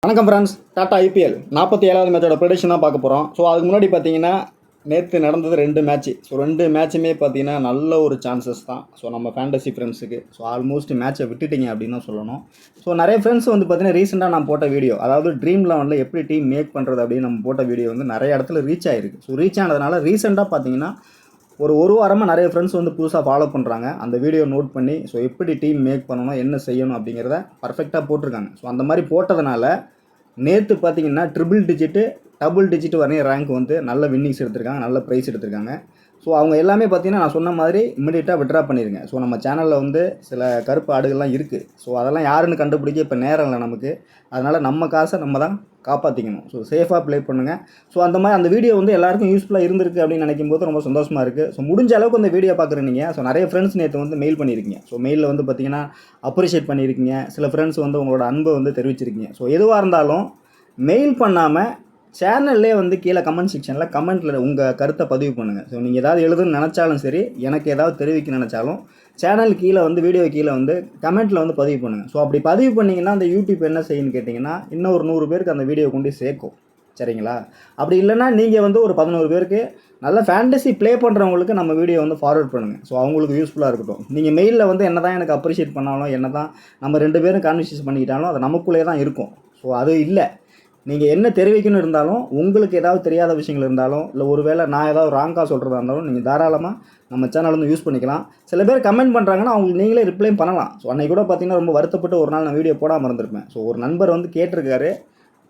வணக்கம் friends, Tata IPL 47வது மேட்சோட prediction தான் பார்க்க போகிறோம். ஸோ அதுக்கு முன்னாடி பார்த்தீங்கன்னா நேற்று நடந்தது 2 மேட்ச்சு. ஸோ 2 மேட்சுமே பார்த்தீங்கன்னா நல்ல ஒரு சான்சஸ் தான். ஸோ நம்ம ஃபேண்டசி ஃப்ரெண்ட்ஸுக்கு ஸோ ஆல்மோஸ்ட் மேட்சை விட்டுட்டீங்க அப்படின்னு தான் சொல்லணும். ஸோ நிறைய ஃப்ரெண்ட்ஸ் வந்து பார்த்தீங்கன்னா ரீசெண்டாக நான் போட்ட வீடியோ, அதாவது ட்ரீம் 11 எப்படி டீம் மேக் பண்ணுறது அப்படின்னு நம்ம போட்ட வீடியோ வந்து நிறைய இடத்துல ரீச் ஆகிருக்கு. ஸோ ரீச் ஆனதுனால ரீசெண்டாக பார்த்தீங்கன்னா ஒரு வாரமாக நிறைய ஃப்ரெண்ட்ஸ் வந்து புதுசாக ஃபாலோ பண்ணுறாங்க. அந்த வீடியோ நோட் பண்ணி ஸோ எப்படி டீம் மேக் பண்ணணும், என்ன செய்யணும் அப்படிங்கிறத பர்ஃபெக்டாக போட்டிருக்காங்க. ஸோ அந்த மாதிரி போட்டதுனால நேற்று பார்த்தீங்கன்னா டபுள் டிஜிட் வரையும் ரேங்க் வந்து நல்ல வின்னிங்ஸ் எடுத்திருக்காங்க, நல்ல ப்ரைஸ் எடுத்திருக்காங்க. ஸோ அவங்க எல்லாமே பார்த்தீங்கன்னா நான் சொன்ன மாதிரி இமிடியேட்டாக விட்ரா பண்ணிடுங்க. ஸோ நம்ம சேனலில் வந்து சில கருப்பு ஆடுகள்லாம் இருக்குது. ஸோ அதெல்லாம் யாருன்னு கண்டுபிடிக்க இப்போ நேரம் இல்லை நமக்கு. அதனால் நம்ம காசை நம்ம தான் காப்பாற்றிக்கணும். ஸோ சேஃபாக ப்ளே பண்ணுங்கள். ஸோ அந்த மாதிரி அந்த வீடியோ வந்து எல்லாருக்கும் யூஸ்ஃபுல்லாக இருந்திருக்கு அப்படின்னு நினைக்கும் போது ரொம்ப சந்தோஷமாக இருக்குது. ஸோ முடிஞ்ச அளவுக்கு அந்த வீடியோ பார்க்குறீங்க. ஸோ நிறைய ஃப்ரெண்ட்ஸ் நேற்று வந்து மெயில் பண்ணியிருக்கீங்க. ஸோ மெயிலில் வந்து பார்த்தீங்கன்னா அப்ரிஷியேட் பண்ணியிருக்கீங்க. சில ஃப்ரெண்ட்ஸ் வந்து உங்களோட அன்பை வந்து தெரிவிச்சிருக்கீங்க. ஸோ எதுவாக இருந்தாலும் மெயில் பண்ணாமல் சேனல்லே வந்து கீழே கமெண்ட் செக்ஷனில் கமெண்ட்டில் உங்கள் கருத்தை பதிவு பண்ணுங்கள். ஸோ நீங்கள் ஏதாவது எழுதுன்னு நினச்சாலும் சரி, எனக்கு ஏதாவது தெரிவிக்க நினச்சாலும் சேனல் கீழே வந்து வீடியோ கீழே வந்து கமெண்ட்டில் வந்து பதிவு பண்ணுங்கள். ஸோ அப்படி பதிவு பண்ணிங்கன்னா அந்த யூடியூப் என்ன செய்யுன்னு கேட்டிங்கன்னா இன்னும் ஒரு 100 பேருக்கு அந்த வீடியோ கொண்டு சேர்க்கும். சரிங்களா? அப்படி இல்லைனா நீங்கள் வந்து ஒரு 11 பேருக்கு நல்ல ஃபேண்டசி ப்ளே பண்ணுறவங்களுக்கு நம்ம வீடியோ வந்து ஃபார்வர்ட் பண்ணுங்கள். ஸோ அவங்களுக்கு யூஸ்ஃபுல்லாக இருக்கட்டும். நீங்கள் மெயிலில் வந்து என்ன தான் எனக்கு அப்ரிஷியேட் பண்ணாலும், என்ன தான் நம்ம 2 பேரும் கான்வர்சேஷன் பண்ணிக்கிட்டாலும் அது நமக்குள்ளே தான் இருக்கும். ஸோ அது இல்லை, நீங்கள் என்ன தெரிவிக்கணும் இருந்தாலும், உங்களுக்கு ஏதாவது தெரியாத விஷயங்கள் இருந்தாலும், இல்லை ஒருவேளை நான் ஏதாவது ராங்காக சொல்கிறதா இருந்தாலும் நீங்கள் தாராளமாக நம்ம சேனல் வந்து யூஸ் பண்ணிக்கலாம். சில பேர் கமெண்ட் பண்ணுறாங்கன்னா அவங்களுக்கு நீங்களே ரிப்ளை பண்ணலாம். ஸோ அன்றைக்கி கூட பார்த்தீங்கன்னா ரொம்ப வருத்தப்பட்டு ஒரு நாள் நான் வீடியோ போடாமல் இருந்திருப்பேன். ஸோ ஒரு நண்பர் வந்து கேட்டிருக்காரு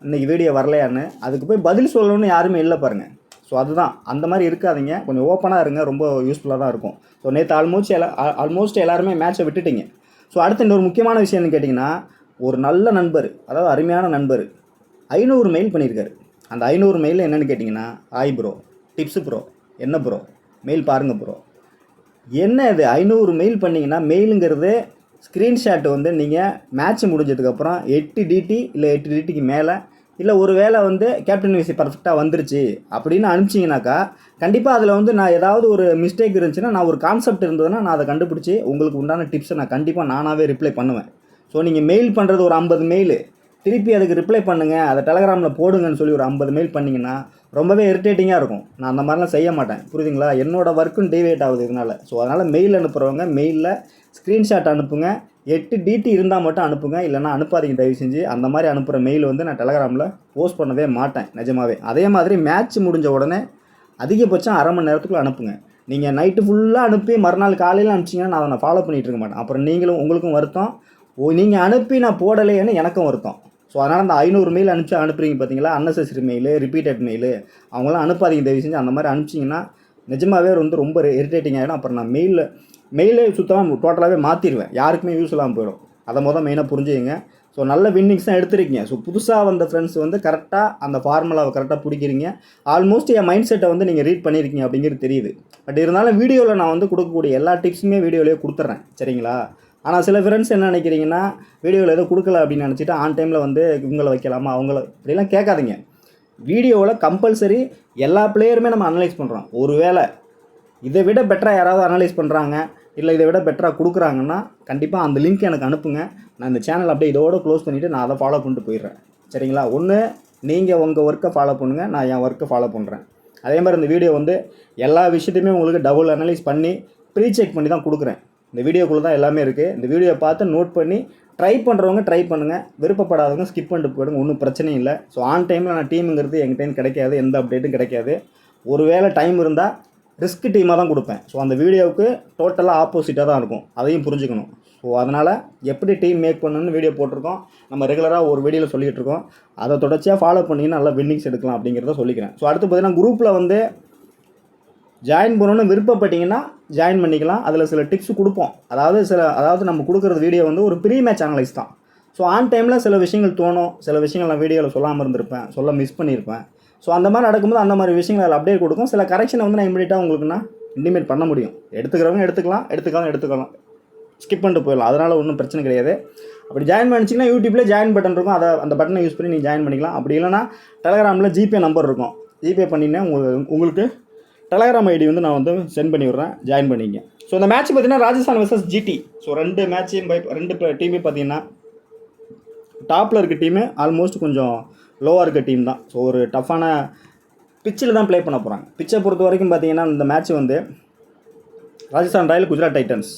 இன்றைக்கி வீடியோ வரலையான்னு. அதுக்கு போய் பதில் சொல்லணும்னு யாருமே இல்லை பாருங்கள். ஸோ அதுதான், அந்த மாதிரி இருக்காதிங்க. கொஞ்சம் ஓப்பனாக இருங்க, ரொம்ப யூஸ்ஃபுல்லாக தான் இருக்கும். ஸோ நேற்று ஆல்மோஸ்ட் எல்லாருமே மேட்சை விட்டுட்டிங்க. ஸோ அடுத்து இன்னொரு முக்கியமான விஷயம்னு கேட்டிங்கன்னா, ஒரு நல்ல நண்பர், அதாவது அருமையான நண்பர் 500 மெயில் பண்ணியிருக்காரு. அந்த 500 மெயில் என்னென்னு கேட்டிங்கன்னா, ஹாய் ப்ரோ, டிப்ஸு ப்ரோ, என்ன ப்ரோ, மெயில் பாருங்கள் ப்ரோ. என்ன இது 500 மெயில் பண்ணிங்கன்னா, மெயிலுங்கிறது ஸ்க்ரீன்ஷாட் வந்து நீங்கள் மேட்ச் முடிஞ்சதுக்கப்புறம் 8 டிடி இல்லை 8 டிடிக்கு மேலே, இல்லை ஒரு வேளை வந்து கேப்டன் விசி பர்ஃபெக்டாக வந்துருச்சு அப்படின்னு அனுப்பிச்சிங்கனாக்கா, கண்டிப்பாக அதில் வந்து நான் ஏதாவது ஒரு மிஸ்டேக் இருந்துச்சுன்னா, நான் ஒரு கான்செப்ட் இருந்ததுன்னா நான் அதை கண்டுபிடிச்சி உங்களுக்கு உண்டான டிப்ஸை நான் கண்டிப்பாக நானாகவே ரிப்ளை பண்ணுவேன். ஸோ நீங்கள் மெயில் பண்ணுறது ஒரு 50 மெயில், திருப்பி அதுக்கு ரிப்ளை பண்ணுங்கள், அதை டெலகிராமில் போடுங்கன்னு சொல்லி ஒரு 50 மெயில் பண்ணிங்கன்னா ரொம்பவே இரிட்டேட்டிங்காக இருக்கும். நான் அந்த மாதிரிலாம் செய்ய மாட்டேன், புரியுதுங்களா? என்னோடய ஒர்க்கும் டிவேட் ஆகுது இதனால். ஸோ அதனால் மெயில் அனுப்புகிறவங்க மெயிலில் ஸ்க்ரீன்ஷாட் அனுப்புங்க. 8 டிடி இருந்தால் மட்டும் அனுப்புங்க, இல்லைனா அனுப்பாதீங்க தயவு செஞ்சு. அந்த மாதிரி அனுப்புகிற மெயில் வந்து நான் டெலகிராமில் போஸ்ட் பண்ணவே மாட்டேன் நிஜமாவே. அதே மாதிரி மேட்ச் முடிஞ்ச உடனே அதிகபட்சம் அரை மணி நேரத்துக்குள்ளே அனுப்புங்க. நீங்கள் நைட்டு ஃபுல்லாக அனுப்பி மறுநாள் காலையில் அனுப்பிச்சிங்கன்னா நான் அதை ஃபாலோ பண்ணிகிட்டு இருக்க மாட்டேன். அப்புறம் உங்களுக்கும் வருத்தம், நீங்கள் அனுப்பி நான் போடலையேன்னு எனக்கும் வருத்தம். ஸோ அதனால் அந்த 500 மெயில் அனுப்புறீங்க பார்த்தீங்களா, அன்னெசரி மெயிலு, ரிப்பீட்டட் மெயிலு, அவங்களாம் அனுப்பாதீங்க தயவு செஞ்சு. அந்த மாதிரி அனுப்பிச்சிங்கன்னா நிஜமாகவே வந்து ரொம்ப இரிட்டேட்டிங் ஆகிடும். அப்புறம் நான் மெயிலே சுத்தமாக டோட்டலாகவே மாற்றிடுவேன், யாருக்குமே யூஸ் இல்லாமல் போயிடும். அதை மெயினாக புரிஞ்சுங்க. ஸோ நல்ல வின்னிங்ஸ் தான் எடுத்துருக்கீங்க. ஸோ புதுசாக வந்த ஃப்ரெண்ட்ஸ் வந்து கரெக்டாக அந்த ஃபார்முலாவை கரெக்டாக பிடிக்கிறீங்க. ஆல்மோஸ்ட் என் மைண்ட் செட்டை வந்து நீங்கள் ரீட் பண்ணியிருக்கீங்க அப்படிங்கிறது தெரியுது. பட் இருந்தாலும் வீடியோவில் நான் வந்து கொடுக்கக்கூடிய எல்லா டிப்ஸுமே வீடியோலேயே கொடுத்துட்றேன், சரிங்களா? ஆனால் சில ஃப்ரெண்ட்ஸ் என்ன நினைக்கிறீங்கன்னா, வீடியோவில் எதுவும் கொடுக்கல அப்படின்னு நினச்சிட்டு ஆன் டைமில் வந்து இவங்களை வைக்கலாமா அவங்கள இப்படிலாம் கேட்காதீங்க. வீடியோவில் கம்பல்சரி எல்லா பிளேயருமே நம்ம அனலைஸ் பண்ணுறோம். ஒருவேளை இதை விட பெட்டராக யாராவது அனலைஸ் பண்ணுறாங்க, இல்லை இதை விட பெட்டராக கொடுக்குறாங்கன்னா கண்டிப்பாக அந்த லிங்க் எனக்கு அனுப்புங்க. நான் இந்த சேனல் அப்படியே இதோடு க்ளோஸ் பண்ணிவிட்டு நான் அதை ஃபாலோ பண்ணிட்டு போயிடுறேன், சரிங்களா? ஒன்று நீங்கள் உங்கள் ஒர்க்கை ஃபாலோ பண்ணுங்கள், நான் என் ஒர்க்கை ஃபாலோ பண்ணுறேன். அதே மாதிரி இந்த வீடியோ வந்து எல்லா விஷயத்தையுமே உங்களுக்கு டபுள் அனலைஸ் பண்ணி ப்ரீ செக் பண்ணி தான் கொடுக்குறேன். இந்த வீடியோக்குள்ளே தான் எல்லாமே இருக்குது. இந்த வீடியோவை பார்த்து நோட் பண்ணி ட்ரை பண்ணுறவங்க ட்ரை பண்ணுங்கள், விருப்பப்படாதவங்க ஸ்கிப் பண்ணிட்டு போயிடுங்க, ஒன்றும் பிரச்சனையும் இல்லை. ஸோ ஆன் டைமில் நான் டீமுங்கிறது எங்கள் கிடைக்காது, எந்த அப்டேட்டும் கிடைக்காது. ஒரு வேளை டைம் இருந்தால் ரிஸ்க் டீமாக தான் கொடுப்பேன். ஸோ அந்த வீடியோவுக்கு டோட்டலாக ஆப்போசிட்டாக தான் இருக்கும், அதையும் புரிஞ்சுக்கணும். ஸோ அதனால் எப்படி டீம் மேக் பண்ணணும்னு வீடியோ போட்டிருக்கோம், நம்ம ரெகுலராக ஒரு வீடியோவில் சொல்லிகிட்டு இருக்கோம். அதை தொடர்ச்சியாக ஃபாலோ பண்ணிங்கன்னா நல்லா வின்னிங்ஸ் எடுக்கலாம் அப்படிங்கிறத சொல்லிக்கிறேன். ஸோ அடுத்து பார்த்தீங்கன்னா குரூப்பில் வந்து ஜாயின் பண்ணணும்னு விருப்பப்பட்டீங்கன்னா ஜாயின் பண்ணிக்கலாம். அதில் சில டிப்ஸ் கொடுப்போம். அதாவது நம்ம கொடுக்குறது வீடியோ வந்து ஒரு ப்ரீ மேட்ச் அனலைஸ் தான். ஸோ ஆன் டைமில் சில விஷயங்கள் தோணும், சில விஷயங்கள் நான் வீடியோவில் சொல்லாமல் இருந்திருப்பேன், மிஸ் பண்ணியிருப்பேன். ஸோ அந்த மாதிரி நடக்கும்போது அந்த மாதிரி விஷயங்கள் அதில் அப்டேட் கொடுக்கும். சில கரெக்ஷனை வந்து நான் இமீடியட்டாக உங்களுக்கு நான் இன்டிமேட் பண்ண முடியும். எடுத்துக்கிறவங்க எடுத்துக்கலாம், ஸ்கிப் பண்ணிட்டு போயிடலாம். அதனால் ஒன்றும் பிரச்சனை கிடையாது. அப்படி ஜாயின் பண்ணிச்சிங்கன்னா யூடியூப்பில் ஜாயின் பட்டன் இருக்கும், அந்த பட்டனை யூஸ் பண்ணி நீங்கள் ஜாயின் பண்ணிக்கலாம். அப்படி இல்லைனா டெலகிராமில் ஜிபே நம்பர் இருக்கும், ஜிபே பண்ணிங்கன்னா உங்களுக்கு டெலகிராம் ஐடி வந்து நான் வந்து சென்ட் பண்ணி விட்றேன், ஜாயின் பண்ணிங்க. ஸோ இந்த மேட்ச் பார்த்தீங்கன்னா ராஜஸ்தான் vs ஜிடி. ஸோ 2 மேட்சையும் 2 டீமே பார்த்தீங்கன்னா டாப்பில் இருக்க டீமு ஆல்மோஸ்ட் கொஞ்சம் லோவாக இருக்க டீம் தான். ஸோ ஒரு டஃப்பான பிச்சில் தான் ப்ளே பண்ண போகிறாங்க. பிச்சை பொறுத்த வரைக்கும் பார்த்தீங்கன்னா இந்த மேட்ச் வந்து Rajasthan Royal Gujarat Titans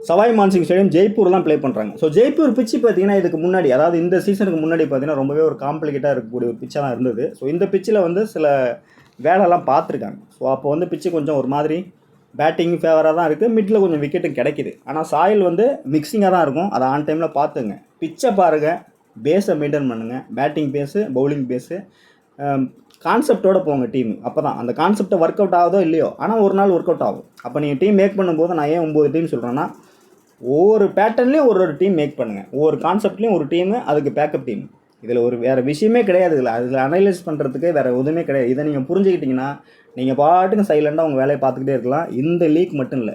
Sawai Mansingh stadium Jaipur தான் ப்ளே பண்ணுறாங்க. ஸோ ஜெய்ப்பூர் பிச்சு பார்த்தீங்கன்னா இதுக்கு முன்னாடி, அதாவது இந்த சீசனுக்கு முன்னாடி பார்த்தீங்கன்னா ரொம்பவே ஒரு காம்ப்ளிகேட்டாக இருக்கக்கூடிய ஒரு பிச்சாக தான் இருந்தது. ஸோ இந்த பிச்சில் வந்து சில வேலைலாம் பார்த்துருக்காங்க. ஸோ அப்போ வந்து பிச்சு கொஞ்சம் ஒரு மாதிரி பேட்டிங் ஃபேவராக தான் இருக்குது, மிட்டில் கொஞ்சம் விக்கெட்டும் கிடைக்கிது. ஆனால் சாயில் வந்து மிக்சிங்காக தான் இருக்கும், அதை ஆன் டைமில் பார்த்துங்க. பிச்சை பாருங்கள், பேஸை மெயின்டைன் பண்ணுங்கள், பேட்டிங் பேஸு பவுலிங் பேஸு கான்செப்டோடு போங்க டீம். அப்போ தான் அந்த கான்செப்டை ஒர்க் அவுட் ஆகுதோ இல்லையோ, ஆனால் ஒரு நாள் ஒர்க் அவுட் ஆகும். அப்போ நீங்கள் டீம் மேக் பண்ணும்போது நான் ஏன் 9 டீம் சொல்கிறேன்னா, ஒவ்வொரு பேட்டர்ன்லேயும் ஒரு டீம் மேக் பண்ணுங்கள், ஒவ்வொரு கான்செப்ட்லேயும் ஒரு டீமு, அதுக்கு பேக்கப் டீம். இதில் ஒரு வேறு விஷயமே கிடையாது. அதில் அனலைஸ் பண்ணுறதுக்கு வேறு எதுவுமே கிடையாது. இதை நீங்கள் புரிஞ்சுக்கிட்டிங்கன்னா நீங்கள் பாட்டுக்கு சைலண்டாக உங்கள் வேலையை பார்த்துக்கிட்டே இருக்கலாம். இந்த லீக் மட்டும் இல்லை,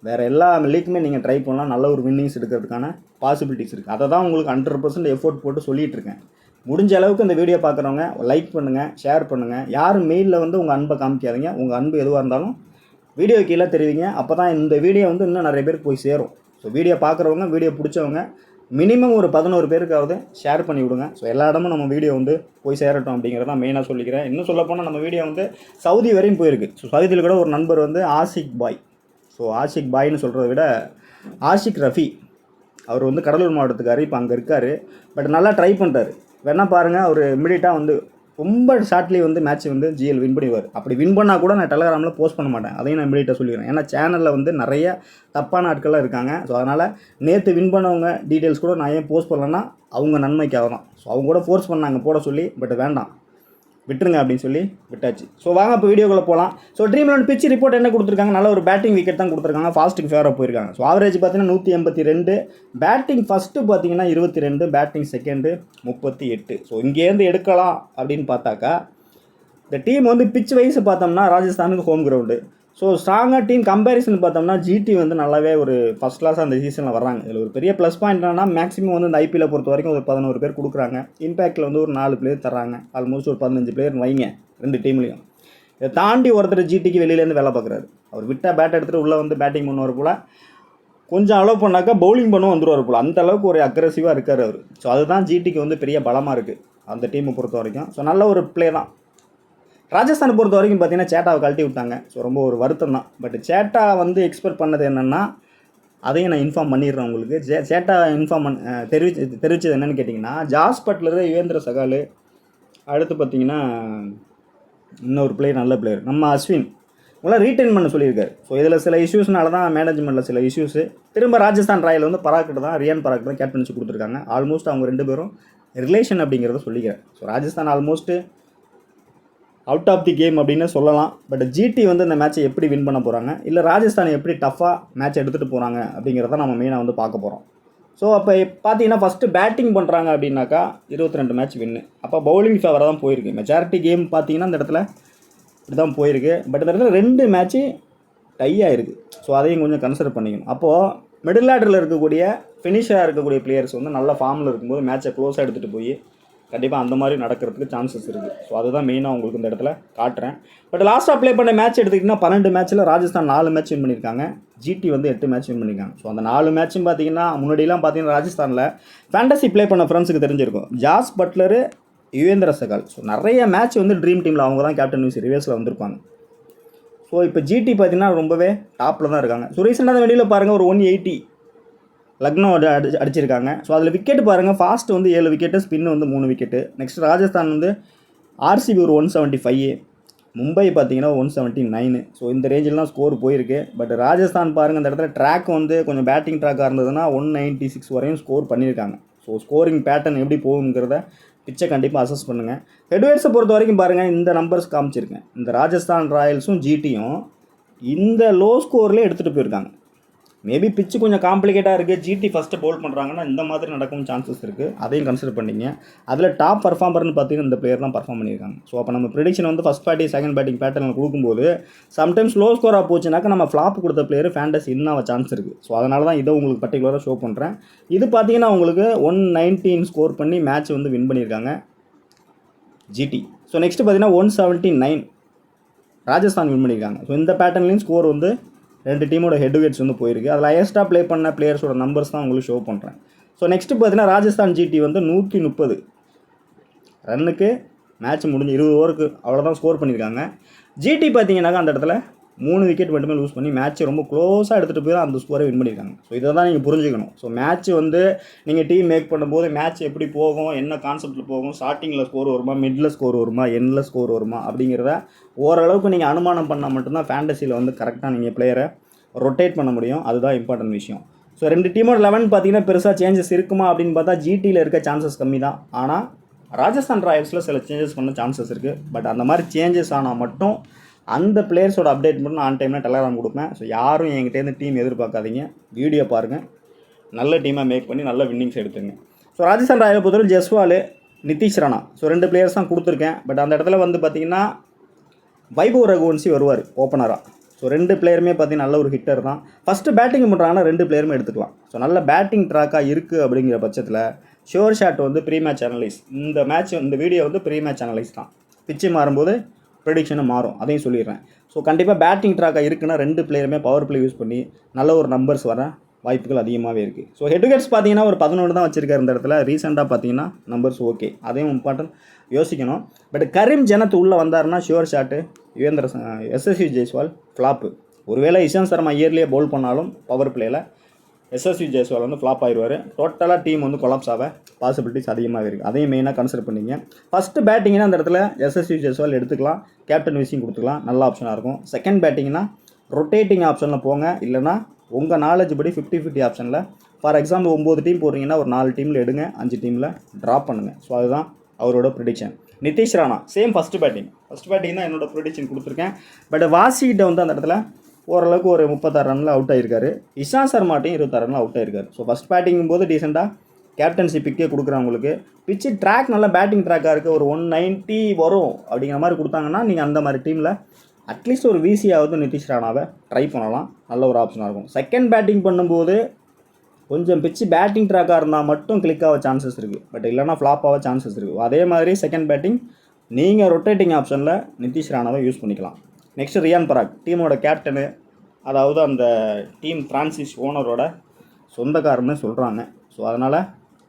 வேறு எல்லா லீக்குமே நீங்கள் ட்ரை பண்ணலாம். நல்ல ஒரு வின்னிங்ஸ் எடுக்கிறதுக்கான பாசிபிலிட்டிஸ் இருக்குது. அதை தான் உங்களுக்கு 100% எஃபோர்ட் போட்டு சொல்லிகிட்டு இருக்கேன். முடிஞ்ச அளவுக்கு இந்த வீடியோ பார்க்குறவங்க லைக் பண்ணுங்கள், ஷேர் பண்ணுங்கள். யாரும் மெயிலில் வந்து உங்கள் அன்பை காமிக்காதீங்க. உங்கள் அன்பு எதுவாக இருந்தாலும் வீடியோ கீழே தெரிவிங்க. அப்போ தான் இந்த வீடியோ வந்து இன்னும் நிறைய பேருக்கு போய் சேரும். ஸோ வீடியோ பார்க்குறவங்க, வீடியோ பிடிச்சவங்க மினிமம் ஒரு 11 பேருக்காவது ஷேர் பண்ணி விடுங்க. ஸோ எல்லா இடமும் நம்ம வீடியோ வந்து போய் சேரட்டும் அப்படிங்கிறதான் மெயினாக சொல்லிக்கிறேன். இன்னும் சொல்லப்போனால் நம்ம வீடியோ வந்து சவுதி வரையும் போயிருக்கு. ஸோ சவுதியில் கூட ஒரு நண்பர் வந்து ஆஷிக் பாய், ஸோ ஆஷிக் பாய்னு சொல்கிறத விட ஆஷிக் ரஃபி, அவர் வந்து கடலூர் மாவட்டத்துக்கார், இப்போ அங்கே இருக்கார். பட் நல்லா ட்ரை பண்ணுறாரு. வேணா பாருங்கள், அவர் இமிடியேட்டாக வந்து ரொம்ப ஷார்ட்லி வந்து மேட்ச் வந்து ஜிஎல் வின் பண்ணிடுவார். அப்படி வின் பண்ணால் கூட நான் டெலகிராமில் போஸ்ட் பண்ண மாட்டேன், அதையும் நான் இமிடியேட்டாக சொல்லிடுறேன். ஏன்னா சேனலில் வந்து நிறைய தப்பான ஆட்கள்லாம் இருக்காங்க. ஸோ அதனால் நேற்று வின் பண்ணவங்க டீட்டெயில்ஸ் கூட நான் ஏன் போஸ்ட் பண்ணலன்னா அவங்க நன்மைக்காக தான். ஸோ அவங்க கூட ஃபோர்ஸ் பண்ணாங்க போட சொல்லி, பட் வேண்டாம் விட்டுருங்க அப்படின்னு சொல்லி விட்டாச்சு. ஸோ வாங்க இப்போ வீடியோக்குள்ளே போகலாம். ஸோ ட்ரீம் 11 பிச் ரிப்போர்ட் என்ன கொடுத்துருக்காங்க, நல்ல ஒரு பேட்டிங் விக்கெட் தான் கொடுத்துருக்காங்க. ஃபாஸ்ட்டுக்கு ஃபேவராக போயிருக்காங்க. ஸோ ஆவரேஜ் பார்த்தீங்கன்னா 182, பேட்டிங் ஃபஸ்ட்டு பார்த்தீங்கன்னா 22, பேட்டிங் செகண்டு 38. ஸோ இங்கேருந்து எடுக்கலாம் அப்படின்னு பார்த்தாக்கா, இந்த டீம் வந்து பிச் வைஸ் பார்த்தோம்னா ராஜஸ்தானுக்கு ஹோம் கிரவுண்டு. ஸோ ஸ்ட்ராங்காக டீம் கம்பேரிசன் பார்த்தோம்னா ஜிடி வந்து நல்லாவே ஒரு ஃபஸ்ட் கிளாஸாக அந்த சீசனில் வர்றாங்க. இதில் ஒரு பெரிய ப்ளஸ் பாயிண்ட் என்னன்னா, மேக்ஸிமம் வந்து இந்த ஐபிஎல்லை பொறுத்த வரைக்கும் ஒரு 11 பேர் கொடுக்குறாங்க. இம்பேக்டில் வந்து ஒரு 4 பிளேயர் தர்றாங்க. ஆல்மோஸ்ட் ஒரு 15 பிளேயர் வைங்க ரெண்டு டீம்லையும். இதை தாண்டி ஒருத்தர் ஜிடிக்கு வெளியிலேருந்து வேலை பார்க்குறாரு. அவர் விட்டால் பேட் எடுத்துகிட்டு உள்ளே வந்து பேட்டிங் பண்ணுவார் போல், கொஞ்சம் அலோவ் பண்ணாக்கா பவுலிங் பண்ணவும் வந்துடுவார் போல். அந்த அளவுக்கு ஒரு அக்ரெசிவாக இருக்கார் அவர். ஸோ அதுதான் ஜிடிக்கு வந்து பெரிய பலமாக இருக்குது அந்த டீமை பொறுத்த வரைக்கும். ஸோ நல்ல ஒரு பிளே தான். ராஜஸ்தானை பொறுத்த வரைக்கும் பார்த்தீங்கன்னா சேட்டாவை கழட்டி விட்டாங்க. ஸோ ரொம்ப ஒரு வருத்தம் தான். பட் சேட்டா வந்து எக்ஸ்பெக்ட் பண்ணது என்னென்னா, அதையும் நான் இன்ஃபார்ம் பண்ணிடுறேன் உங்களுக்கு. சேட்டா இன்ஃபார்ம் தெரிவித்தது என்னென்னு கேட்டிங்கன்னா, ஜாஸ் பட்லர், யுவேந்திர சகால், அடுத்து பார்த்தீங்கன்னா இன்னொரு பிளேயர், நல்ல பிளேயர் நம்ம அஸ்வின், உங்களாம் ரீட்டைன் பண்ண சொல்லியிருக்காரு. ஸோ இதில் சில இஷ்யூஸ்னால தான் மேனேஜ்மெண்ட்டில் சில இஷ்யூஸு. திரும்ப ராஜஸ்தான் ராயல் வந்து பராக்கிட்ட தான், ரியான் பராக் தான் கேப்டன்சி கொடுத்துருக்காங்க. ஆல்மோஸ்ட் அவங்க 2 பேரும் ரிலேஷன் அப்படிங்கிறத சொல்லிக்கிறேன். So Rajasthan almost out of the game அப்படின்னு சொல்லலாம். பட் ஜிடி வந்து இந்த மேட்ச்சை எப்படி வின் பண்ண போகிறாங்க, இல்லை ராஜஸ்தான் எப்படி டஃப்பாக மேட்ச் எடுத்துகிட்டு போகிறாங்க அப்படிங்கிறத நம்ம மெயினாக வந்து பார்க்க போகிறோம். ஸோ அப்போ பார்த்தீங்கன்னா ஃபஸ்ட்டு பேட்டிங் பண்ணுறாங்க அப்படின்னாக்கா 22 மேட்ச் வின்னு. அப்போ பவுலிங் ஃபேவராக தான் போயிருக்கு. மெஜாரிட்டி கேம் பார்த்தீங்கன்னா இந்த இடத்துல இப்படி தான் போயிருக்கு. பட் இந்த இடத்துல 2 மேட்ச்சு டை ஆகிருக்கு. ஸோ அதையும் கொஞ்சம் கன்சிடர் பண்ணிக்கணும். அப்போது மிடில் ஆர்டரில் இருக்கக்கூடிய ஃபினிஷராக இருக்கக்கூடிய பிளேயர்ஸ் வந்து நல்ல ஃபார்மில் இருக்கும்போது மேட்ச்சை க்ளோஸாக எடுத்துகிட்டு போய் கண்டிப்பாக அந்த மாதிரி நடக்கிறதுக்கு சான்சஸ் இருக்குது. ஸோ அதுதான் மெயினாக உங்களுக்கு இந்த இடத்துல காட்டுறேன். பட் லாஸ்ட்டாக ப்ளே பண்ண மேட்ச் எடுத்துக்கிட்டிங்கன்னா 12 மேட்ச்சில் ராஜஸ்தான் 4 மேட்ச் வின் பண்ணியிருக்காங்க, ஜிடி வந்து 8 மேட்ச் வின் பண்ணியிருக்காங்க. ஸோ அந்த 4 மேட்சும் பார்த்தீங்கன்னா முன்னாடிலாம் பார்த்தீங்கன்னா ராஜஸ்தானில் ஃபேண்டசி ப்ளே பண்ண ஃப்ரெண்ட்ஸுக்கு தெரிஞ்சிருக்கும். ஜாஸ் பட்லரு, யுவேந்திர சகால், ஸோ நிறைய மேட்ச் வந்து ட்ரீம் டீமில் அவங்க தான் கேப்டன் வைஸ் ரிவர்ஸில் வந்திருப்பாங்க. ஸோ இப்போ ஜிடி பார்த்தீங்கன்னா ரொம்பவே டாப்பில் தான் இருக்காங்க. ஸோ ரீசெண்டாக அந்த வெளியில் பாருங்கள் ஒரு 180 லக்னோ அடிச்சிருக்காங்க. ஸோ அதில் விக்கெட் பாருங்கள், ஃபாஸ்ட் வந்து 7 விக்கெட்டு, ஸ்பின் வந்து 3 விக்கெட்டு. நெக்ஸ்ட் ராஜஸ்தான் வந்து ஆர்சிபி ஒரு 175, மும்பை பார்த்தீங்கன்னா 179. ஸோ இந்த ரேஞ்சில் ஸ்கோர் போயிருக்கு. பட் ராஜஸ்தான் பாருங்கள் இந்த இடத்துல ட்ராக் வந்து கொஞ்சம் பேட்டிங் ட்ராக்காக இருந்ததுன்னா 196 வரையும் ஸ்கோர் பண்ணியிருக்காங்க. ஸோ ஸ்கோரிங் பேட்டர்ன் எப்படி போகுங்கிறத பிச்சை கண்டிப்பாக அசஸ் பண்ணுங்கள். ஹெட்வேர்ட்ஸை பொறுத்த வரைக்கும் பாருங்கள், இந்த நம்பர்ஸ் காமிச்சிருக்கேன். இந்த ராஜஸ்தான் ராயல்ஸும் ஜிடியும் இந்த லோ ஸ்கோர்லேயே எடுத்துகிட்டு போயிருக்காங்க. மேபி பிச்சு கொஞ்சம் காம்ப்ளிகேட்டாக இருக்குது, ஜிடி ஃபஸ்ட்டு பவுல் பண்ணுறாங்கன்னா இந்த மாதிரி நடக்கும் சான்சஸ் இருக்குது. அதையும் கன்சிடர் பண்ணிங்க. அதில் டாப் பர்ஃபார்மர்னு பார்த்தீங்கன்னா இந்த பிளேயர் தான் பர்ஃபார்ம் பண்ணியிருக்காங்க. ஸோ அப்போ நம்ம ப்ரெடிக்ஷன் வந்து ஃபஸ்ட் பேட்டிங் செகண்ட் பேட்டிங் பேட்டர்னில் கொடுக்கும்போது சம்டைம்ஸ் லோ ஸ்கோராக போச்சுனாக்கா நம்ம ஃப்ளாப் கொடுத்த பிளேயர் ஃபேண்டசி இன்னும் சான்ஸ் இருக்குது. ஸோ அதனால தான் இதை உங்களுக்கு பர்டிகுலராக ஷோ பண்ணுறேன். இது பார்த்தீங்கன்னா உங்களுக்கு 119 ஸ்கோர் பண்ணி மேட்ச் வந்து வின் பண்ணியிருக்காங்க ஜிடி. ஸோ நெக்ஸ்ட்டு பார்த்தீங்கன்னா 179 ராஜஸ்தான் வின் பண்ணியிருக்காங்க. ஸோ இந்த பேட்டர்ன்லேயும் ஸ்கோர் வந்து 2 டீமோட ஹெட்வேட்ஸ் வந்து போயிருக்கு. அதில் ஹையஸ்ட்டாக ப்ளே பண்ண பிளேயர்ஸோட நம்பர்ஸ் தான் உங்களுக்கு ஷோ பண்ணுறேன். ஸோ நெக்ஸ்ட்டு பார்த்தீங்கன்னா ராஜஸ்தான் ஜிடி வந்து 130 ரன்னுக்கு மேட்ச் முடிஞ்சு 20 ஓவருக்கு அவ்வளோதான் ஸ்கோர் பண்ணியிருக்காங்க. ஜிடி பார்த்தீங்கன்னாக்கா அந்த இடத்துல 3 விக்கெட் மட்டுமே லூஸ் பண்ணி மேட்ச்சை ரொம்ப க்ளோஸாக எடுத்துகிட்டு போய் தான் அந்த ஸ்கோரை வின் பண்ணியிருக்காங்க. ஸோ இதை தான் நீங்கள் புரிஞ்சுக்கணும். ஸோ மேட்ச் வந்து நீங்கள் டீம் மேக் பண்ணும்போது மேட்ச் எப்படி போகும், என்ன கான்செப்ட்டில் போகும், ஸ்டார்டிங்கில் ஸ்கோர் வருமா, மிடில் ஸ்கோர் வருமா, எண்டில் ஸ்கோர் வருமா அப்படிங்கிறத ஓரளவுக்கு நீங்கள் அனுமானம் பண்ணால் மட்டும்தான் ஃபேண்டசியில் வந்து கரெக்டாக நீங்கள் பிளேயரை ரொட்டேட் பண்ண முடியும். அதுதான் இம்பார்ட்டன்ட் விஷயம். ஸோ 2 டீமோட 11 பார்த்தீங்கன்னா பெருசாக சேஞ்சஸ் இருக்குமா அப்படின்னு பார்த்தா ஜிடியில் இருக்க சான்சஸ் கம்மி தான். ஆனால் ராஜஸ்தான் ராயல்ஸில் சில சேஞ்சஸ் பண்ண சான்சஸ் இருக்குது. பட் அந்த மாதிரி சேஞ்சஸ் ஆனால் மட்டும் அந்த பிளேயர்ஸோட அப்டேட் மட்டும் நான் ஆன் டைமில் டெலகிராம் கொடுப்பேன். ஸோ யாரும் என்கிட்டேருந்து டீம் எதிர்பார்க்காதீங்க. வீடியோ பாருங்கள், நல்ல டீமாக மேக் பண்ணி நல்ல வின்னிங்ஸ் எடுத்துங்க. ஸோ ராஜஸ்தான் ராயலை பொறுத்தவரை ஜஸ்வால், நிதிஷ் ராணா, ஸோ 2 பிளேயர்ஸ் தான் கொடுத்துருக்கேன். பட் அந்த இடத்துல வந்து பார்த்திங்கன்னா வைபவ் ரகுவன்சி வருவார் ஓப்பனராக. ஸோ 2 பிளேயருமே பார்த்திங்கன்னா நல்ல ஒரு ஹிட்டர் தான். ஃபஸ்ட்டு பேட்டிங் பண்ணுறாங்கன்னா 2 பிளேயருமே எடுத்துக்கலாம். ஸோ நல்ல பேட்டிங் ட்ராக்காக இருக்குது அப்படிங்கிற பட்சத்தில் ஷோர் ஷாட் வந்து ப்ரீ மேட்ச் அனலைஸ், இந்த வீடியோ வந்து ப்ரீ மேட்ச் அனலைஸ் தான். பிச்சு மாறும்போது ப்ரெடிக்ஷனும் மாறும், அதையும் சொல்லிடுறேன். ஸோ கண்டிப்பாக பேட்டிங் ட்ராக்காக இருக்குன்னா 2 பிளேயருமே பவர் பிளே யூஸ் பண்ணி நல்ல ஒரு நம்பர்ஸ் வர வாய்ப்புகள் அதிகமாகவே இருக்குது. ஸோ ஹெட்விக்கெட்ஸ் பார்த்தீங்கன்னா ஒரு 11 தான் வச்சிருக்காரு இந்த இடத்துல. ரீசெண்டாக பார்த்தீங்கன்னா நம்பர்ஸ் ஓகே, அதையும் இம்பார்ட்டன்ட் யோசிக்கணும். பட் கரீம் ஜனத் உள்ளே வந்தாருன்னா ஷுவர் ஷாட்டு எஸ்எஸ்வி ஜெய்ஸ்வால் ஃப்ளாப்பு. ஒருவேளை இஷாந்த் சர்மா இயர்லியே பவுல் பண்ணாலும் பவர் பிளேயில் எஸ்எஸ்வி ஜெய்ஸ்வால் வந்து ஃப்ளாப் ஆயிடுவார். டோட்டலாக டீம் வந்து கொலாப்ஸ் ஆக பாசிபிலிட்டிஸ் அதிகமாக இருக்குது. அதையும் மெயினாக கன்சிடர் பண்ணிங்க. ஃபஸ்ட்டு பேட்டிங்னா அந்த இடத்துல எஸ்எஸ்வி ஜெய்ஸ்வால் எடுத்துக்கலாம், கேப்டன் விசிங் கொடுத்துக்கலாம், நல்ல ஆப்ஷனாக இருக்கும். செகண்ட் பேட்டிங்னா ரொட்டேட்டிங் ஆப்ஷனில் போங்க, இல்லைனா உங்கள் நாலேஜ் படி 50-50 ஆப்ஷனில். ஃபார் எக்ஸாம்பிள் 9 டீம் போடுறீங்கன்னா ஒரு 4 டீமில் எடுங்க, 5 டீமில் ட்ராப் பண்ணுங்கள். ஸோ அதுதான் அவரோட prediction. Nitish Rana same first batting தான் என்னோட ப்ரிடிக்ஷன் கொடுத்துருக்கேன். பட் வாசிகிட்ட வந்து அந்த இடத்துல ஓரளவுக்கு ஒரு 36 ரனில் அவுட் ஆகிருக்காரு. இஷாந்த் சர்மாட்டையும் 26 ரனில் அவுட் ஆகிருக்காரு. ஸோ ஃபஸ்ட் பேட்டிங்கும் போது டீசெண்டாக கேப்டன்சி பிக்கே கொடுக்குறவங்களுக்கு பிச்சு ட்ராக் நல்ல பேட்டிங் ட்ராக்காக இருக்குது, ஒரு 190 வரும் அப்படிங்கிற மாதிரி கொடுத்தாங்கன்னா நீங்கள் அந்த மாதிரி டீமில் அட்லீஸ்ட் ஒரு விசியாவது நிதிஷ் ராணாவை ட்ரை பண்ணலாம், நல்ல ஒரு ஆப்ஷனாக இருக்கும். செகண்ட் பேட்டிங் பண்ணும்போது கொஞ்சம் பிச்சு பேட்டிங் ட்ராக்காக இருந்தால் மட்டும் கிளிக் ஆக சான்சஸ் இருக்குது, பட் இல்லைனா ஃப்ளாப் ஆக சான்சஸ் இருக்குது. அதே மாதிரி செகண்ட் பேட்டிங் நீங்கள் ரொட்டேட்டிங் ஆப்ஷனில் நிதிஷ் ராணாவை யூஸ் பண்ணிக்கலாம். நெக்ஸ்ட் ரியான் பராக், டீமோட கேப்டனு, அதாவது அந்த டீம் ஃப்ரான்சிஸ் ஓனரோட சொந்தக்காரன்னு சொல்கிறாங்க. ஸோ அதனால்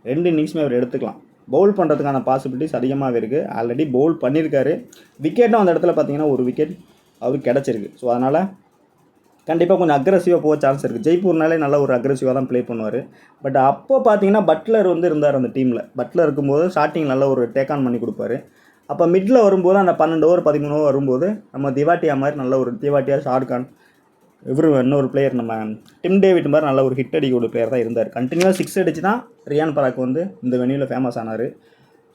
2 இன்னிங்ஸுமே அவர் எடுத்துக்கலாம். பவுல் பண்ணுறதுக்கான பாசிபிலிட்டிஸ் அதிகமாகவே இருக்குது. ஆல்ரெடி பவுல் பண்ணியிருக்காரு. விக்கெட்டும் அந்த இடத்துல பார்த்தீங்கன்னா ஒரு விக்கெட் அவருக்கு கிடச்சிருக்கு. ஸோ அதனால் கண்டிப்பாக கொஞ்சம் அக்ரெசிவாக போக சான்ஸ் இருக்குது. ஜெய்ப்பூர்னாலே நல்ல ஒரு அக்ரெசிவாக தான் ப்ளே பண்ணுவார். பட் அப்போ பார்த்தீங்கன்னா பட்லர் வந்து இருந்தார் அந்த டீமில். பட்லர் இருக்கும்போது ஸ்டார்டிங் நல்ல ஒரு டேக் ஆன் பண்ணி கொடுப்பாரு. அப்போ மிடில் வரும்போது அந்த 12 ஓவர் 13 ஓவர் வரும்போது நம்ம திவாட்டியா மாதிரி நல்ல ஒரு திவாட்டியா, ஷார்கான், இன்னொரு பிளேயர் நம்ம டிம் டேவிட் மாதிரி நல்ல ஒரு ஹிட் அடிக்க ஒரு பிளேயர் தான் இருந்தார். கண்டினியூவாக 6 அடிச்சு தான் ரியான் பராக் வந்து இந்த வெனியூவில் ஃபேமஸ் ஆனார்.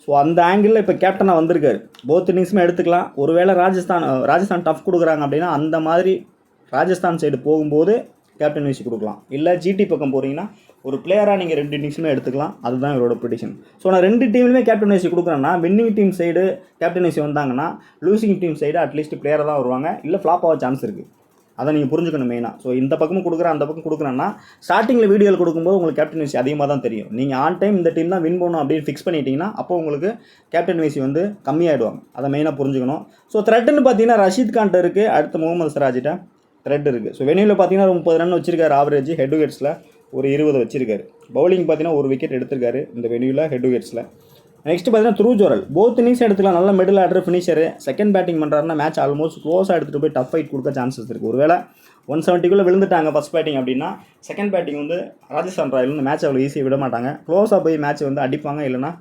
ஸோ அந்த ஆங்கிளில் இப்போ கேப்டனாக வந்திருக்காரு. போத் இன்னிங்ஸுமே எடுத்துக்கலாம். ஒருவேளை ராஜஸ்தான் டஃப் கொடுக்குறாங்க அப்படின்னா அந்த மாதிரி ராஜஸ்தான் சைடு போகும்போது கேப்டன் விசி கொடுக்கலாம். இல்லை ஜிடி பக்கம் போகிறீங்கன்னா ஒரு பிளேயராக நீங்கள் 2 இன்னிங்ஸுமே எடுத்துக்கலாம். அதுதான் இவரோட ப்ரிடிக்ஷன். ஸோ நான் 2 டீம்லையுமே கேப்டன் விசி கொடுக்குறேன்னா வின்னிங் டீம் சைடு கேப்டன் விசி வந்தாங்கன்னா லூசிங் டீம் சைடு அட்லீஸ்ட் பிளேயராக தான் வருவாங்க, இல்லை ஃப்ளாப் ஆக சான்ஸ் இருக்குது. அதை நீங்கள் புரிஞ்சுக்கணும் மெயினாக. ஸோ இந்த பக்கமும் கொடுக்குறேன், அந்த பக்கம் கொடுக்குறேன்னா ஸ்டார்டிங்கில் வீடியோவில் கொடுக்கும்போது உங்களுக்கு கேப்டன் விசி அதிகமாக தான் தெரியும். நீங்கள் ஆன் டைம் இந்த டீம் தான் வின் பண்ணணும் அப்படின்னு ஃபிக்ஸ் பண்ணிட்டீங்கன்னா அப்போ உங்களுக்கு கேப்டன் விசி வந்து கம்மியாகிடுவாங்க. அதை மெயினாக புரிஞ்சுக்கணும். ஸோ த்ரெட்டுன்னு பார்த்தீங்கன்னா ரஷீத் கான்ட்ட இருக்குது, அடுத்து முகமது சிராஜிட்ட த்ரெட் இருக்குது. ஸோ வெனியூவில் பார்த்தீங்கன்னா 30 ரன் வச்சிருக்காரு ஆவரேஜ், ஹெட் விக்கெட்ஸில் ஒரு 20 வச்சிருக்காரு. பவுலிங் பார்த்தீங்கன்னா ஒரு விக்கெட் எடுத்திருக்காரு இந்த வெனியூவில் ஹெட் விக்கெட்ஸில். நெக்ஸ்ட் பார்த்தீங்கன்னா த்ரூ ஜோரல், போத் இன்னிங்ஸ் எடுத்துக்கலாம். நல்ல middle order finisher. Second batting பண்ணுறாருன்னா மேட்ச் ஆல்மோஸ்ட் க்ளோஸாக எடுத்துகிட்டு போய் டஃப் ஃபைட் கொடுக்க சான்சஸ் இருக்குது. ஒருவேளை 170 விழுந்துட்டாங்க ஃபஸ்ட் பேட்டிங் அப்படின்னா செகண்ட் பேட்டிங் வந்து ராஜஸ்தான் ராயல் வந்து மேட்ச் அவ்வளோ ஈஸியாக விட மாட்டாங்க. க்ளோஸாக போய் மேட்ச் வந்து அடிப்பாங்க, இல்லைனா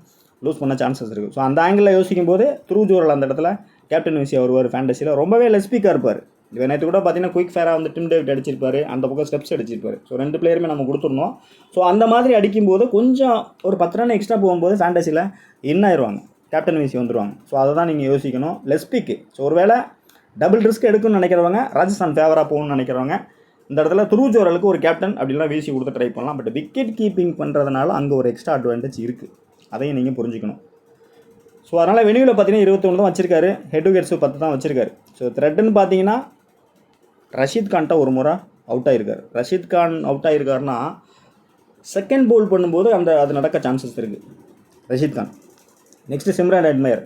லூஸ் பண்ண சான்சஸ் இருக்குது. ஸோ அந்த ஆங்கிளில் யோசிக்கும் போது த்ரூ ஜோரல் அந்த இடத்துல கேப்டன் விசி வருவார். ஃபேண்டசியில் ரொம்பவே லெஸ்பீக்காக இருப்பார். நேற்று கூட பார்த்தீங்கன்னா குயிக் ஃபேராக வந்து டிம் டேவிட் அடிச்சிருப்பார், அந்த பக்கம் ஸ்டெப்ஸ் அடிச்சிருப்பார். ஸோ 2 பிளேயருமே நம்ம கொடுத்துருந்தோம். ஸோ அந்த மாதிரி அடிக்கும்போது கொஞ்சம் ஒரு 10 ரன் எக்ஸ்ட்ரா போகும்போது ஃபேண்டசியில் ஆயிடுவாங்க, கேப்டன் விசி வந்துடுவாங்க. ஸோ அதை தான் நீங்கள் யோசிக்கணும். லெஸ்பிக்கு ஸோ ஒருவேளை டபுள் ரிஸ்க் எடுக்கணும்னு நினைக்கிறவங்க, ராஜஸ்தான் ஃபேவராக போகணும்னு நினைக்கிறவங்க இந்த இடத்துல த்ரூ ஜோரலுக்கு ஒரு கேப்டன் அப்படிலாம் விசி கொடுத்து ட்ரை பண்ணலாம். பட் விக்கெட் கீப்பிங் பண்ணுறதுனால அங்கே ஒரு எக்ஸ்ட்ரா அட்வான்டேஜ் இருக்குது, அதையும் நீங்கள் புரிஞ்சுக்கணும். ஸோ அதனால் வெனியூவில் பார்த்தீங்கன்னா 21 தான் வச்சிருக்காரு, ஹெட் விக்கெட்ஸு 10 தான் வச்சிருக்காரு. ஸோ த்ரெட்டுன்னு பார்த்தீங்கன்னா ரஷீத் கான்ட்ட ஒரு முறை அவுட் ஆகிருக்காரு. ரஷீத் கான் அவுட் ஆகிருக்காருன்னா செகண்ட் பவுல் பண்ணும்போது அது நடக்க சான்சஸ் இருக்குது Rashid Khan. Next Shimron Hetmyer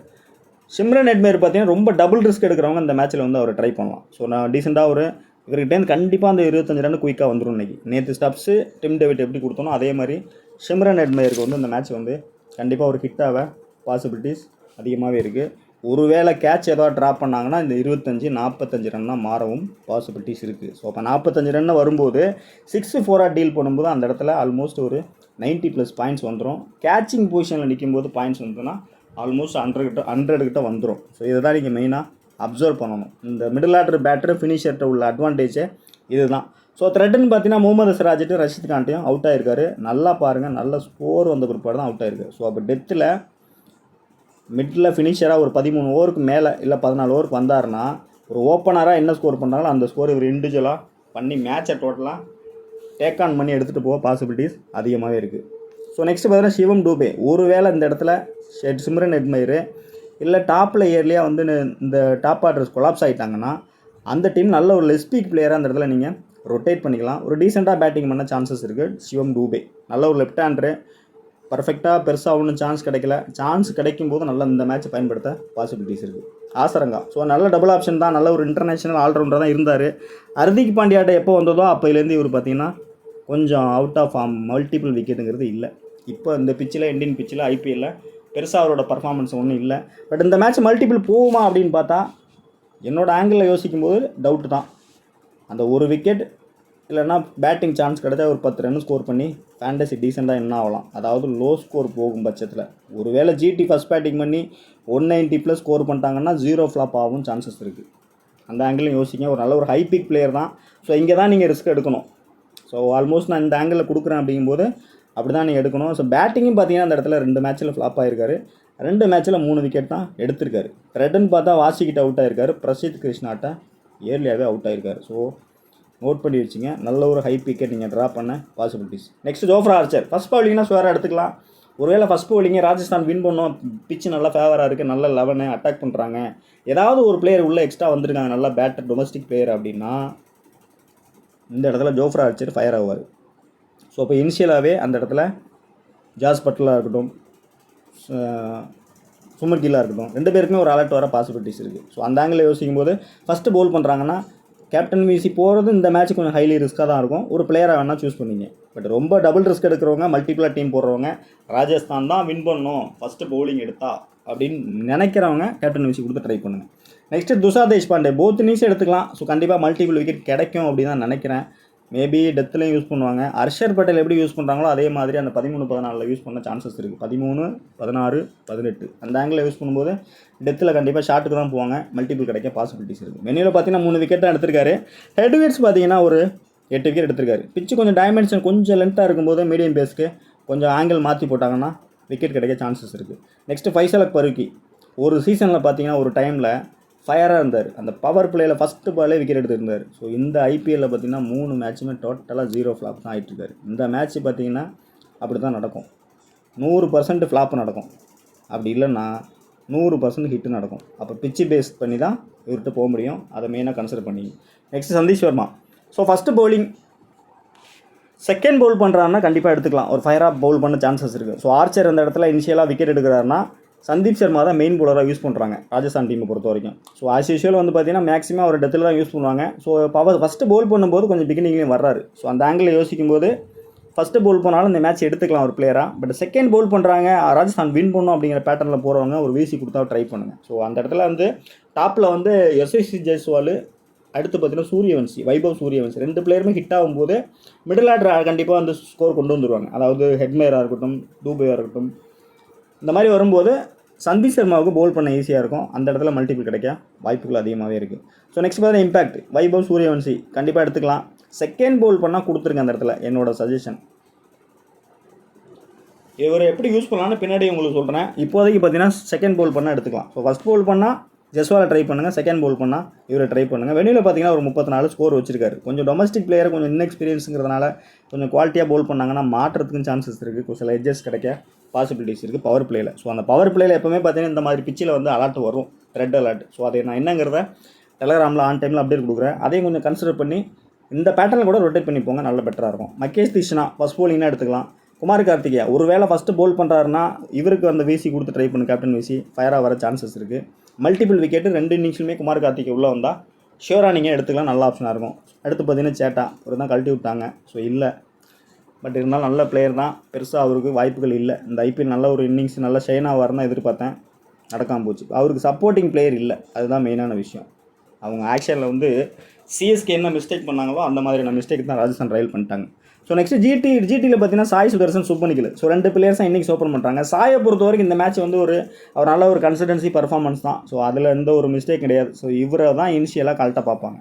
பார்த்தீங்கன்னா ரொம்ப டபுள் ரிஸ்க் எடுக்கிறவங்க இந்த மேட்ச்சில் வந்து அவர் ட்ரை பண்ணலாம். ஸோ நான் டீசெண்டாக ஒரு இவர்கிட்டேருந்து கண்டிப்பாக அந்த 25 ரன் குயிக்காக வந்துடும் இன்றைக்கி. நேற்று ஸ்டப்ஸு டிம் டேவிட் எப்படி கொடுத்தோனோ அதே மாதிரி ஷிம்ரன் ஹெட்மயருக்கு வந்து இந்த மேட்ச் வந்து கண்டிப்பாக ஒரு ஹிட்டாக பாசிபிலிட்டிஸ் அதிகமாகவே இருக்குது. ஒருவேளை கேட்ச் ஏதாவது ட்ராப் பண்ணாங்கன்னா இந்த 45-45 ரன்னாக மாறவும் பாசிபிலிட்டிஸ் இருக்குது. ஸோ அப்போ 45 ரன்னு வரும்போது 6-4 டீல் பண்ணும்போது அந்த இடத்துல ஆல்மோஸ்ட் ஒரு 90+ பாயிண்ட்ஸ் வந்துடும். கேட்சிங் பொசிஷனில் நிற்கும்போது பாயிண்ட்ஸ் வந்துன்னா ஆல்மோஸ்ட் 100 கிட்ட வந்துடும். ஸோ இதை தான் நீங்கள் மெயினாக அப்சர்வ் பண்ணணும். இந்த மிடில் ஆர்டர் பேட்டர் ஃபினிஷர்கிட்ட உள்ள அட்வான்டேஜே இதுதான். ஸோ த்ரெட்டுன்னு பார்த்தீங்கன்னா முகமது சிராஜிட்டு ரஷீத் கான்ட்டையும் அவுட் ஆகிருக்காரு. நல்லா பாருங்கள், நல்ல ஸ்கோர் வந்த பிற்பாடு தான் அவுட் ஆகிருக்கு. ஸோ அப்போ டெத்தில் மிடில் ஃபினிஷராக ஒரு 13 ஓவருக்கு மேலே இல்லை 14 ஓவருக்கு வந்தாருன்னா ஒரு ஓப்பனராக என்ன ஸ்கோர் பண்ணுறாங்களோ அந்த ஸ்கோர் இவர் இண்டிவிஜுவலாக பண்ணி மேட்சை டோட்டலாக டேக் ஆன் பண்ணி எடுத்துகிட்டு போக பாசிபிலிட்டிஸ் அதிகமாகவே இருக்குது. ஸோ நெக்ஸ்ட் பார்த்தீங்கன்னா சிவம் டூபே. ஒரு வேளை இந்த இடத்துல சிம்ரன் ஹெட்மயர் இல்லை டாப்பில் இயர்லியாக வந்து இந்த டாப் ஆர்டர்ஸ் கொலாப்ஸ் ஆகிட்டாங்கன்னா அந்த டீம் நல்ல ஒரு லெஸ்பீக் பிளேயராக அந்த இடத்துல நீங்கள் ரொட்டேட் பண்ணிக்கலாம். ஒரு டீசெண்டாக பேட்டிங் பண்ண சான்சஸ் இருக்குது. சிவம் டூபே நல்ல ஒரு லெஃப்ட் ஹேண்டரு, பர்ஃபெக்டாக பெருசாக ஒன்றும் சான்ஸ் கிடைக்கல. சான்ஸ் கிடைக்கும் போது நல்லா இந்த மேட்ச்சை பயன்படுத்த பாசிபிலிட்டிஸ் இருக்குது. ஆசரங்கா ஸோ நல்ல டபுள் ஆப்ஷன் தான், நல்ல ஒரு இன்டர்நேஷனல் ஆல்ரவுண்டர் தான் இருந்தார். ஹர்திக் பாண்டியாட்ட எப்போ வந்ததோ அப்போலேருந்து இவர் பார்த்திங்கன்னா கொஞ்சம் அவுட் ஆஃப் ஃபார்ம், மல்டிபிள் விக்கெட்டுங்கிறது இல்லை. இப்போ இந்த பிச்சில் இந்தியன் பிச்சில் ஐபிஎல்லில் பெருசாக அவரோட பர்ஃபார்மன்ஸ் ஒன்றும் இல்லை. பட் இந்த மேட்ச் மல்டிபிள் போகுமா அப்படின்னு பார்த்தா என்னோடய ஆங்கிளில் யோசிக்கும்போது டவுட்டு தான். அந்த ஒரு விக்கெட் இல்லைன்னா பேட்டிங் சான்ஸ் கிடைச்சா ஒரு 10 ரன் ஸ்கோர் பண்ணி ஃபேண்டசி டீசெண்டாக என்ன ஆகலாம். அதாவது லோ ஸ்கோர் போகும் பட்சத்தில் ஒருவேளை ஜிடி ஃபஸ்ட் பேட்டிங் பண்ணி 190+ ஸ்கோர் பண்ணிட்டாங்கன்னா 0 ஃப்ளாப் ஆகும் சான்சஸ் இருக்குது. அந்த ஆங்கிளையும் யோசிங்க. ஒரு நல்ல ஒரு ஹை பிக் பிளேயர் தான். ஸோ இங்கே தான் நீங்கள் ரிஸ்க் எடுக்கணும். ஸோ ஆல்மோஸ்ட் நான் இந்த ஆங்கிளில் கொடுக்குறேன் அப்படிங்கும்போது அப்படி தான் நீங்கள் எடுக்கணும். ஸோ பேட்டிங்கும் பார்த்தீங்கன்னா அந்த இடத்துல 2 மேட்ச்சில் ஃப்ளாப் ஆகிருக்காரு. 2 மேட்ச்சில் 3 விக்கெட் தான் எடுத்திருக்காரு. த்ரெட்டுன்னு பார்த்தா வாசிக்கிட்ட அவுட் ஆகிருக்காரு. பிரசித் கிருஷ்ணாட்ட இயர்லியாகவே அவுட் ஆகிருக்காரு. ஸோ நோட் பண்ணி வச்சுங்க. நல்ல ஒரு ஹை விக்கெட் நீங்கள் ட்ரா பண்ண possibilities. Next Jofra Archer. First பவுலிங்னா ஸ்வேராக எடுத்துக்கலாம். ஒருவேளை ஃபஸ்ட் பவுலிங்கே ராஜஸ்தான் வின் பண்ணோம், பிச்சு நல்லா ஃபேவராக இருக்குது, நல்ல 11 அட்டாக் பண்ணுறாங்க, ஏதாவது ஒரு பிளேயர் உள்ளே எக்ஸ்ட்ரா வந்திருக்காங்க நல்லா பேட்டர் டொமஸ்டிக் பிளேயர் அப்படின்னா இந்த இடத்துல ஜோஃப்ரா ஆர்ச்சர் ஃபயர் ஆவார். ஸோ இப்போ இனிஷியலாகவே அந்த இடத்துல ஜாஸ் பட்லராக இருக்கட்டும், சுமர் கில்லாக இருக்கட்டும், 2 பேருக்குமே ஒரு அலர்ட் வர பாசிபிலிட்டிஸ் இருக்குது. ஸோ அந்த ஆங்கிளில் யோசிக்கும் போது ஃபஸ்ட்டு பவுல் பண்ணுறாங்கன்னா கேப்டன் விசி போகிறது இந்த மேட்ச் கொஞ்சம் ஹைலி ரிஸ்க்காக தான் இருக்கும். ஒரு பிளேயரை வேணால் சூஸ் பண்ணிங்க. பட் ரொம்ப டபுள் ரிஸ்க் எடுக்கிறவங்க, மல்டிபிளாக டீம் போடுறவங்க, ராஜஸ்தான் தான் வின் பண்ணணும் ஃபஸ்ட்டு பவுலிங் எடுத்தா அப்படின்னு நினைக்கிறவங்க கேப்டன் விசி கொடுத்து ட்ரை பண்ணுங்கள். Next Tushar Deshpande. Both innings எடுத்துக்கலாம். ஸோ கண்டிப்பாக மல்டிபிள் விக்கெட் கிடைக்கும் அப்படின்னு தான் நினைக்கிறேன். மேபி டெத்துலையும் யூஸ் பண்ணுவாங்க. ஹர்ஷர் பட்டேல் எப்படி யூஸ் பண்ணுறாங்களோ அதே மாதிரி அந்த 13-14 யூஸ் பண்ண சான்சஸ் இருக்குது. 13, 16, 18 அந்த ஆங்கிளில் யூஸ் பண்ணும்போது டெத்தில் கண்டிப்பாக ஷாட்டுக்கு தான் போவாங்க. மல்டிபிள் கிடைக்க பாசிபிலிட்டிஸ் இருக்குது. மெனியில் பார்த்தீங்கன்னா 3 விக்கெட் தான் எடுத்திருக்காரு. ஹெட் விக்கெட்ஸ் பார்த்தீங்கன்னா ஒரு 8 விக்கெட் எடுத்திருக்காரு. பிச்சு கொஞ்சம் டைமென்ஷன் கொஞ்சம் லென்த்தாக இருக்கும்போது மீடியம் பேஸ்க்கு கொஞ்சம் ஆங்கிள் மாற்றி போட்டாங்கன்னா விக்கெட் கிடைக்க சான்சஸ் இருக்குது. நெக்ஸ்ட்டு ஃபைசல் பருக்கி. ஒரு சீசனில் பார்த்தீங்கன்னா ஒரு டைமில் ஃபயராக இருந்தார். அந்த பவர் பிளேயில் ஃபஸ்ட்டு பாலே விக்கெட் எடுத்துருந்தார். ஸோ இந்த ஐபிஎல்லில் பார்த்தீங்கன்னா 3 மேட்சுமே டோட்டலாக 0 ஃப்ளாப் தான் ஆகிட்டுருக்காரு. இந்த மேட்ச் பார்த்தீங்கன்னா அப்படி தான் நடக்கும். 100% ஃப்ளாப் நடக்கும். அப்படி இல்லைன்னா 100% ஹிட்டு நடக்கும். அப்போ பிச்சு பேஸ் பண்ணி தான் இவர்கிட்ட போக முடியும். அதை மெயினாக கன்சிடர் பண்ணி. Next Santhish Varma. So first bowling second bowl பண்ணுறாருன்னா கண்டிப்பாக எடுத்துக்கலாம். ஒரு ஃபயராக பவுல் பண்ண சான்சஸ் இருக்குது. ஸோ ஆர்ச்சர் அந்த இடத்துல இனிஷியலாக விக்கெட் எடுக்கிறாருன்னா சந்தீப் சர்மா தான் மெயின் பவுலராக யூஸ் பண்ணுறாங்க ராஜஸ்தான் டீமை பொறுத்த வரைக்கும். ஸோ ஆஸ் யூஷுவல் வந்து பார்த்தீங்கன்னா மேக்ஸிமம் அவர் டெத்தில் தான் யூஸ் பண்ணுவாங்க. ஸோ பவர் ஃபஸ்ட்டு பவுல் பண்ணும்போது கொஞ்சம் பிகினிங்லேயும் வர்றாரு. ஸோ அந்த ஆங்கிளில் யோசிக்கும் போது ஃபஸ்ட்டு பவுல் பண்ணாலும் இந்த மேட்ச் எடுத்துக்கலாம் ஒரு பிளேயராக. பட் செகண்ட் பவுல் பண்ணுறாங்க, ராஜஸ்தான் வின் பண்ணும் அப்படிங்கிற பேட்டர்னில் போகிறவங்க ஒரு வீசி கொடுத்தா ட்ரை பண்ணுங்கள். ஸோ அந்த இடத்துல வந்து டாப்பில் வந்து எஸ்எஸ்சி ஜெய்ஸ்வால், அடுத்து பார்த்தீங்கன்னா சூரியவன்சி, வைபவ் சூரியவன்சி 2 பிளேயருமே ஹிட் ஆகும்போது மிடில் ஆர்டர் கண்டிப்பாக வந்து ஸ்கோர் கொண்டு வந்துடுவாங்க. அதாவது ஹெட்மேயராக இருக்கட்டும், டூபேயாக இருக்கட்டும், இந்த மாதிரி வரும்போது சந்தீப் சர்மாவுக்கு பவுல் பண்ண ஈஸியாக இருக்கும். அந்த இடத்துல மல்டிபிள் கிடைக்க வாய்ப்புகள் அதிகமாகவே இருக்குது. ஸோ நெக்ஸ்ட் பார்த்தீங்கன்னா இம்பாக்ட். வைபவ் சூரியவன்சி கண்டிப்பாக எடுத்துக்கலாம். செகண்ட் பவுல் பண்ணால் கொடுத்துருங்க அந்த இடத்துல என்னோடய சஜஷன். இவர் எப்படி யூஸ் பண்ணலான்னு பின்னாடி உங்களுக்கு சொல்கிறேன். இப்போதைக்கு பார்த்தீங்கன்னா செகண்ட் பவுல் பண்ணால் எடுத்துக்கலாம். ஸோ ஃபஸ்ட் பவுல் பண்ணால் ஜெஸ்வாலை ட்ரை பண்ணுங்கள், செகண்ட் பவுல் பண்ணால் இவரை ட்ரை பண்ணுங்கள். வெளியில் பார்த்தீங்கன்னா ஒரு 34 ஸ்கோர் வச்சிருக்காரு. கொஞ்சம் டொமஸ்டிக் பிளேயர், கொஞ்சம் இன்எக்ஸ்பீரியன்ஸுங்கிறதுனால கொஞ்சம் குவாலிட்டியாக பவுல் பண்ணாங்கன்னா மாற்றுறதுக்கும் சான்சஸ் இருக்குது. சில எட்ஜஸ் கிடைக்க பாசிபிலிட்டிஸ் இருக்குது பவர் பிளேயில். ஸோ அந்த பவர் பிளேயில் எப்போவுமே பார்த்தீங்கன்னா இந்த மாதிரி பிச்சில் வந்து அலர்ட் வரும், ரெட் அலர்ட். ஸோ அதை நான் என்னங்கிறத டெலகிராமில் ஆன் டைமில் அப்டேட் கொடுக்குறேன். அதையும் கொஞ்சம் கன்சிடர் பண்ணி இந்த பேட்டர்னில் கூட ரொட்டேட் பண்ணி போங்க, நல்ல பெட்டராக இருக்கும். மகேஷ் தீக்ஷனா ஃபஸ்ட் பவுலிங்னா எடுத்துக்கலாம். குமார் கார்த்திகேயா ஒரு வேளை ஃபஸ்ட்டு பவுல் பண்ணுறாருன்னா இவருக்கு அந்த வீசி கொடுத்து ட்ரை பண்ணு, கேப்டன் வீசி ஃபயராக வர சான்சஸ் இருக்குது. மல்டிபிள் விக்கெட்டு 2 இன்னிங்ஸ்லுமே குமார் கார்த்திகே உள்ளே வந்தால் ஷியோராக நீங்கள் எடுத்துக்கலாம், நல்ல ஆப்ஷனாக இருக்கும். அடுத்து பார்த்தீங்கன்னா சேட்டா ஒரு தான் கழட்டி விட்டாங்க. ஸோ இல்லை, பட் இருந்தாலும் நல்ல பிளேயர் தான். பெருசாக அவருக்கு வாய்ப்புகள் இல்லை. இந்த ஐபிஎல் நல்ல ஒரு இன்னிங்ஸ் நல்ல ஷைனாக வரணும் எதிர்பார்த்தேன், நடக்காமல் போச்சு. அவருக்கு சப்போர்ட்டிங் பிளேயர் இல்லை, அதுதான் மெயினான விஷயம். அவங்க ஆக்ஷனில் வந்து சிஎஸ்கே என்ன மிஸ்டேக் பண்ணாங்களோ அந்த மாதிரியான மிஸ்டேக் தான் ராஜஸ்தான் ராயல் பண்ணிட்டாங்க. ஸோ நெக்ஸ்ட் ஜிடியில் பார்த்தீங்கன்னா சாய் சுதர்சன், சுப்மன். ஸோ 2 பிளேயர்ஸ் தான் இன்னிங்ஸ் ஓப்பன் பண்ணுறாங்க. சாயை பொறுத்த வரைக்கும் இந்த மேட்ச் வந்து ஒரு நல்ல ஒரு கன்சிஸ்டன்சி பர்ஃபார்மன்ஸ் தான். ஸோ அதில் எந்த ஒரு மிஸ்டேக் கிடையாது. ஸோ இவரை தான் இனிஷியலாக கழட்ட பார்ப்பாங்க.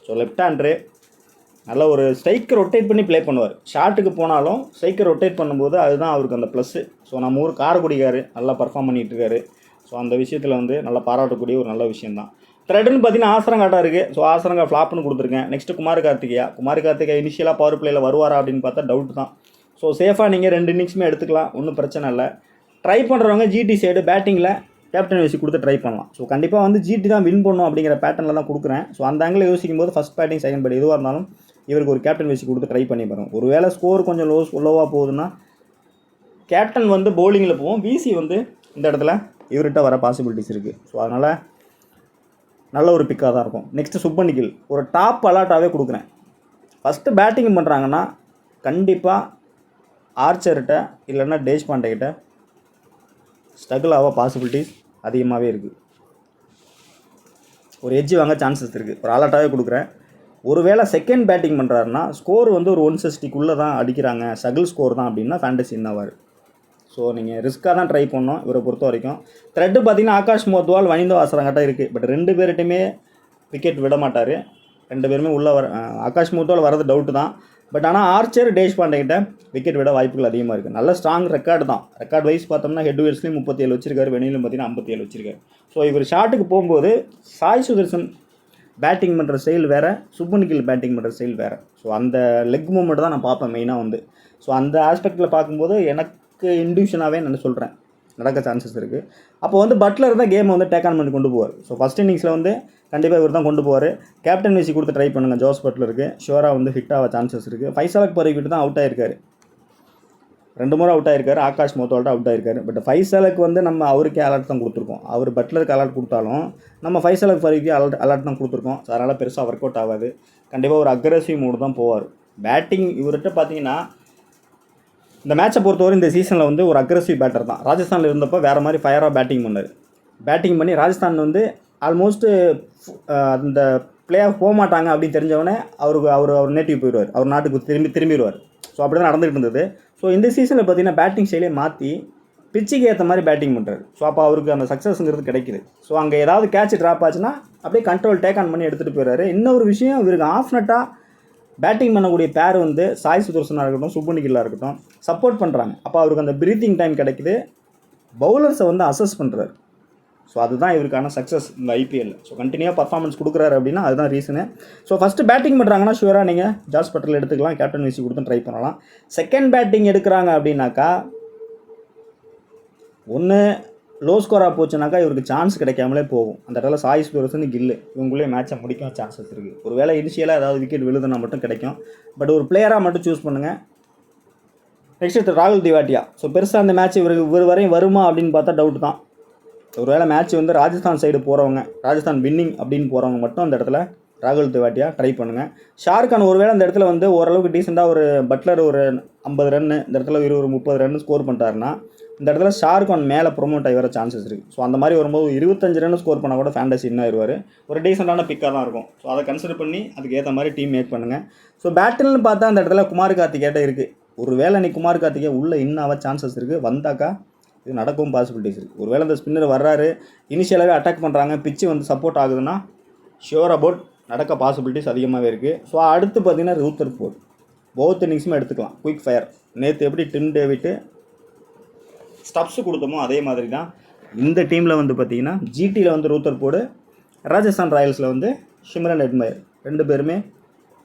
ஸோ லெஃப்ட் ஹேண்டரு நல்ல ஒரு ஸ்ட்ரைக்கர் ரொட்டேட் பண்ணி ப்ளே பண்ணுவார். ஷாட்டுக்கு போனாலும் ஸ்ட்ரைக்கர் ரொட்டேட் பண்ணும்போது அதுதான் அவருக்கு அந்த ப்ளஸ்ஸு. ஸோ நம்ம ஊர் காரைக்குடிக்காரு நல்லா பர்ஃபார்ம் பண்ணிகிட்டு இருக்காரு. ஸோ அந்த விஷயத்தில் வந்து நல்லா பாராட்டக்கூடிய ஒரு நல்ல விஷயந்தான். த்ரெட்னு பார்த்தீங்கன்னா ஆசரங்காட்டா இருக்குது. ஸோ ஆசரங்கா ஃப்ளாப்னு கொடுத்துருக்கேன். நெக்ஸ்ட்டு குமார் கார்த்திகா இனிஷியலாக பவர் பிளேயில் வருவாரா அப்படின்னு பார்த்தா டவுட் தான். ஸோ சேஃபாக நீங்கள் 2 இன்னிங்ஸுமே எடுத்துக்கலாம், ஒன்றும் பிரச்சனை இல்லை. ட்ரை பண்ணுறவங்க ஜிடி சைடு பேட்டிங்கில் கேப்டன் வைஸ் கொடுத்து ட்ரை பண்ணலாம். ஸோ கண்டிப்பாக வந்து ஜிடி தான் வின் பண்ணும் அப்படிங்கிற பேட்டர்னில் தான் கொடுக்குறேன். ஸோ அந்த ஆங்கிள் யோசிக்கும் போது ஃபஸ்ட் பேட்டிங் செகண்ட் பேட்டிங் எதுவாக இருந்தாலும் இவருக்கு ஒரு கேப்டன் வைஸ் கொடுத்து ட்ரை பண்ணி பாருங்க. ஒரு வேளை ஸ்கோர் கொஞ்சம் லோவாக போகுதுன்னா கேப்டன் வந்து பவுலிங்கில் போவோம், விசி வந்து இந்த இடத்துல இவர்கிட்ட வர பாசிபிலிட்டிஸ் இருக்குது. ஸோ அதனால் நல்ல ஒரு பிக்காக தான் இருக்கும். நெக்ஸ்ட்டு சுப்மன் ஒரு டாப் அலாட்டாகவே கொடுக்குறேன். ஃபஸ்ட்டு பேட்டிங் பண்ணுறாங்கன்னா கண்டிப்பாக ஆர்ச்சர்கிட்ட இல்லைன்னா தேஷ்பாண்டேக்கிட்ட ஸ்ட்ரகிள் ஆக பாசிபிலிட்டிஸ் அதிகமாகவே இருக்குது. ஒரு எட்ஜ் வாங்க சான்சஸ் இருக்குது. ஒரு அலாட்டாகவே கொடுக்குறேன். ஒருவேளை செகண்ட் பேட்டிங் பண்ணுறாருன்னா ஸ்கோர் வந்து ஒரு 160க்குள்ளே தான் அடிக்கிறாங்க, ஸ்ட்ரகிள் ஸ்கோர் தான் அப்படின்னா ஃபேண்டசி இன்னவார். ஸோ நீங்கள் ரிஸ்க்காக தான் ட்ரை பண்ணோம் இவரை பொறுத்த வரைக்கும். த்ரெட்டு பார்த்தீங்கன்னா ஆகாஷ் மோத்வால், வனிந்தோ ஆசரங்காட்டா இருக்குது. பட் 2 பேர்கிட்டையுமே விக்கெட் விட மாட்டார். 2 பேருமே உள்ளே ஆகாஷ் மோத்வால் வரது டவுட்டு தான். பட் ஆனால் ஆர்ச்சர் தேஷ்பாண்டேக்கிட்ட விக்கெட் விட வாய்ப்புகள் அதிகமாக இருக்குது. நல்ல ஸ்ட்ராங் ரெக்கார்டு தான். ரெக்கார்ட் வைஸ் பார்த்தோம்னா ஹெட் வெயிட்ஸ்லேயும் 37 வச்சிருக்காரு, வெளியிலும் பார்த்தீங்கன்னா 57 வச்சிருக்காரு. ஸோ இவர் ஷாட்டுக்கு போகும்போது சாய் சுதர்சன் பேட்டிங் பண்ணுற ஸ்டைல் வேறு, சுப்மன் பேட்டிங் பண்ணுற ஸ்டைல் வேறு. ஸோ அந்த லெக் மூமெண்ட் தான் நான் பார்ப்பேன் மெயினாக வந்து. ஸோ அந்த ஆஸ்பெக்டில் பார்க்கும்போது எனக்கு இண்டிவிஷனாகவே நான் சொல்கிறேன் நடக்க சான்சஸ் இருக்குது. அப்போ வந்து பட்லர் தான் கேமை வந்து டேக் ஆன் பண்ணி கொண்டு போவார். ஸோ ஃபஸ்ட் இன்னிங்ஸில் வந்து கண்டிப்பாக இவர் தான் கொண்டு போவார். கேப்டன் வைசி கொடுத்து ட்ரை பண்ணுங்கள். ஜோஸ் பட்லருக்கு ஷுவராக வந்து ஹிட் ஆக சான்சஸ் இருக்குது. ஃபைசலுக்கு பறிக்கிட்டு தான் அவுட் ஆகிருக்காரு, 2 முறை அவுட் ஆகிருக்காரு. ஆகாஷ் மோத்வால்ட்ட அவுட் ஆகிருக்காரு. பட் ஃபைசலுக்கு வந்து நம்ம அவருக்கே அலர்ட் தான் கொடுத்துருக்கோம். அவர் பட்லருக்கு அலர்ட் கொடுத்தாலும் நம்ம ஃபைசலுக்கு பறிக்கு அலர்ட் தான் கொடுத்துருக்கோம். ஸோ அதனால் பெருசாக ஒர்க் அவுட் ஆகாது. கண்டிப்பாக ஒரு அக்ரெசிவ் மூடு தான் போவார். பேட்டிங் இவர்கிட்ட பார்த்தீங்கன்னா இந்த மேட்சை பொறுத்தவரை இந்த சீசனில் வந்து ஒரு அக்ரெசிவ் பேட்டர் தான். ராஜஸ்தானில் இருந்தப்போ வேறு மாதிரி ஃபயராக பேட்டிங் பண்ணி ராஜஸ்தான் வந்து ஆல்மோஸ்ட்டு அந்த பிளே ஆஃப் போக மாட்டாங்க அப்படின்னு தெரிஞ்சவொடனே அவர் நேட்டிவ் போயிடுவார், அவர் நாட்டுக்கு திரும்பிடுவார். ஸோ அப்படி தான் நடந்துகிட்டு இருந்தது. ஸோ இந்த சீசனில் பார்த்தீங்கன்னா பேட்டிங் ஸ்டைலே மாற்றி பிச்சுக்கு ஏற்ற மாதிரி பேட்டிங் பண்ணுறாரு. ஸோ அப்போ அவருக்கு அந்த சக்ஸஸ்ங்கிறது கிடைக்குது. ஸோ அங்கே ஏதாவது கேட்ச் ட்ராப் ஆச்சுன்னா அப்படியே கண்ட்ரோல் டேக் ஆன் பண்ணி எடுத்துகிட்டு போயிடுறாரு. இன்னொரு விஷயம், இவருக்கு ஆஃப் நட்டாக பேட்டிங் பண்ணக்கூடிய பேர் வந்து சாய் சுதர்சனாக இருக்கட்டும், சுப்மன் இருக்கட்டும் சப்போர்ட் பண்ணுறாங்க. அப்போ அவருக்கு அந்த பிரீத்திங் டைம் கிடைக்குது, பவுலர்ஸை வந்து அசஸ் பண்ணுறாரு. ஸோ அதுதான் இவருக்கான சக்ஸஸ் இந்த ஐபிஎல். ஸோ கண்டினியூவாக பர்ஃபார்மன்ஸ் கொடுக்குறாரு அப்படின்னா அதுதான் ரீசனு. ஸோ ஃபஸ்ட்டு பேட்டிங் பண்ணுறாங்கன்னா ஷுவராக நீங்கள் ஜாஸ் பட்டேல் எடுத்துக்கலாம், கேப்டன் வைசி கொடுத்து ட்ரை பண்ணலாம். செகண்ட் பேட்டிங் எடுக்கிறாங்க அப்படின்னாக்கா ஒன்று லோ ஸ்கோராக போச்சுனாக்கா இவருக்கு சான்ஸ் கிடைக்காமலே போகும். அந்த இடத்துல சாய் சுதர்சன் இவங்களே மேட்சை முடிக்க சான்சஸ் இருக்குது. ஒரு வேளை இனிஷியலாக ஏதாவது விக்கெட் விழுதுனா மட்டும் கிடைக்கும். பட் ஒரு பிளேயராக மட்டும் சூஸ் பண்ணுங்கள். நெக்ஸ்ட் ராகுல் திவாட்டியா. ஸோ பெருசாக அந்த மேட்ச் இவர் வரையும் வருமா அப்படின்னு பார்த்தா டவுட் தான். ஒரு வேளை மேட்ச் வந்து ராஜஸ்தான் சைடு போகிறவங்க, ராஜஸ்தான் வின்னிங் அப்படின்னு போகிறவங்க மட்டும் அந்த இடத்துல ராகுல் திவாட்டியா ட்ரை பண்ணுங்கள். ஷாருக்கான் ஒருவேளை அந்த இடத்துல வந்து ஓரளவுக்கு டீசெண்டாக ஒரு பட்லர் ஒரு 50 ரன்னு, இந்த இடத்துல ஒரு 30 ரன்னு ஸ்கோர் பண்ணிட்டாருன்னா இந்த இடத்துல ஷாருக்கான் மேலே ப்ரொமோட் ஆகி வர சான்சஸ் இருக்குது. ஸோ அந்த மாதிரி வரும்போது 25 ரன் ஸ்கோர் பண்ணால் கூட ஃபேண்டசி இன்னும் ஆயிடுவார். ஒரு டீசெண்டான பிக்காக தான் இருக்கும். ஸோ அதை கன்சிடர் பண்ணி அதுக்கு ஏற்ற மாதிரி டீம் மேக் பண்ணுங்கள். ஸோ பேட்டில்னு பார்த்தா அந்த இடத்துல குமார் கார்த்திகேட்ட இருக்குது. ஒரு வேளை நீ குமார் கார்த்திகே உள்ளே இன்னும் சான்சஸ் இருக்குது, வந்தாக்கா இது நடக்கவும் பாசிபிலிட்டிஸ் இருக்குது. ஒரு வேளை இந்த ஸ்பின்னர் வர்றாரு, இனிஷியலாகவே அட்டாக் பண்ணுறாங்க, பிச்சு வந்து சப்போர்ட் ஆகுதுன்னா ஷியோர் அபவுட் நடக்க பாசிபிலிட்டிஸ் அதிகமாகவே இருக்குது. ஸோ அடுத்து பார்த்தீங்கன்னா ரூத்தர்ஃபோர்ட் போத் இன்னிங்ஸுமே எடுத்துக்கலாம். குயிக் ஃபயர் நேற்று எப்படி டிம் டேவிட்டு ஸ்டப்ஸு கொடுத்தோமோ அதே மாதிரி தான் இந்த டீமில் வந்து பார்த்திங்கன்னா ஜிடியில் வந்து ரூத்தர்ஃபோர்டு, ராஜஸ்தான் ராயல்ஸில் வந்து ஷிம்ரன் ஹெட்மயர் 2 பேருமே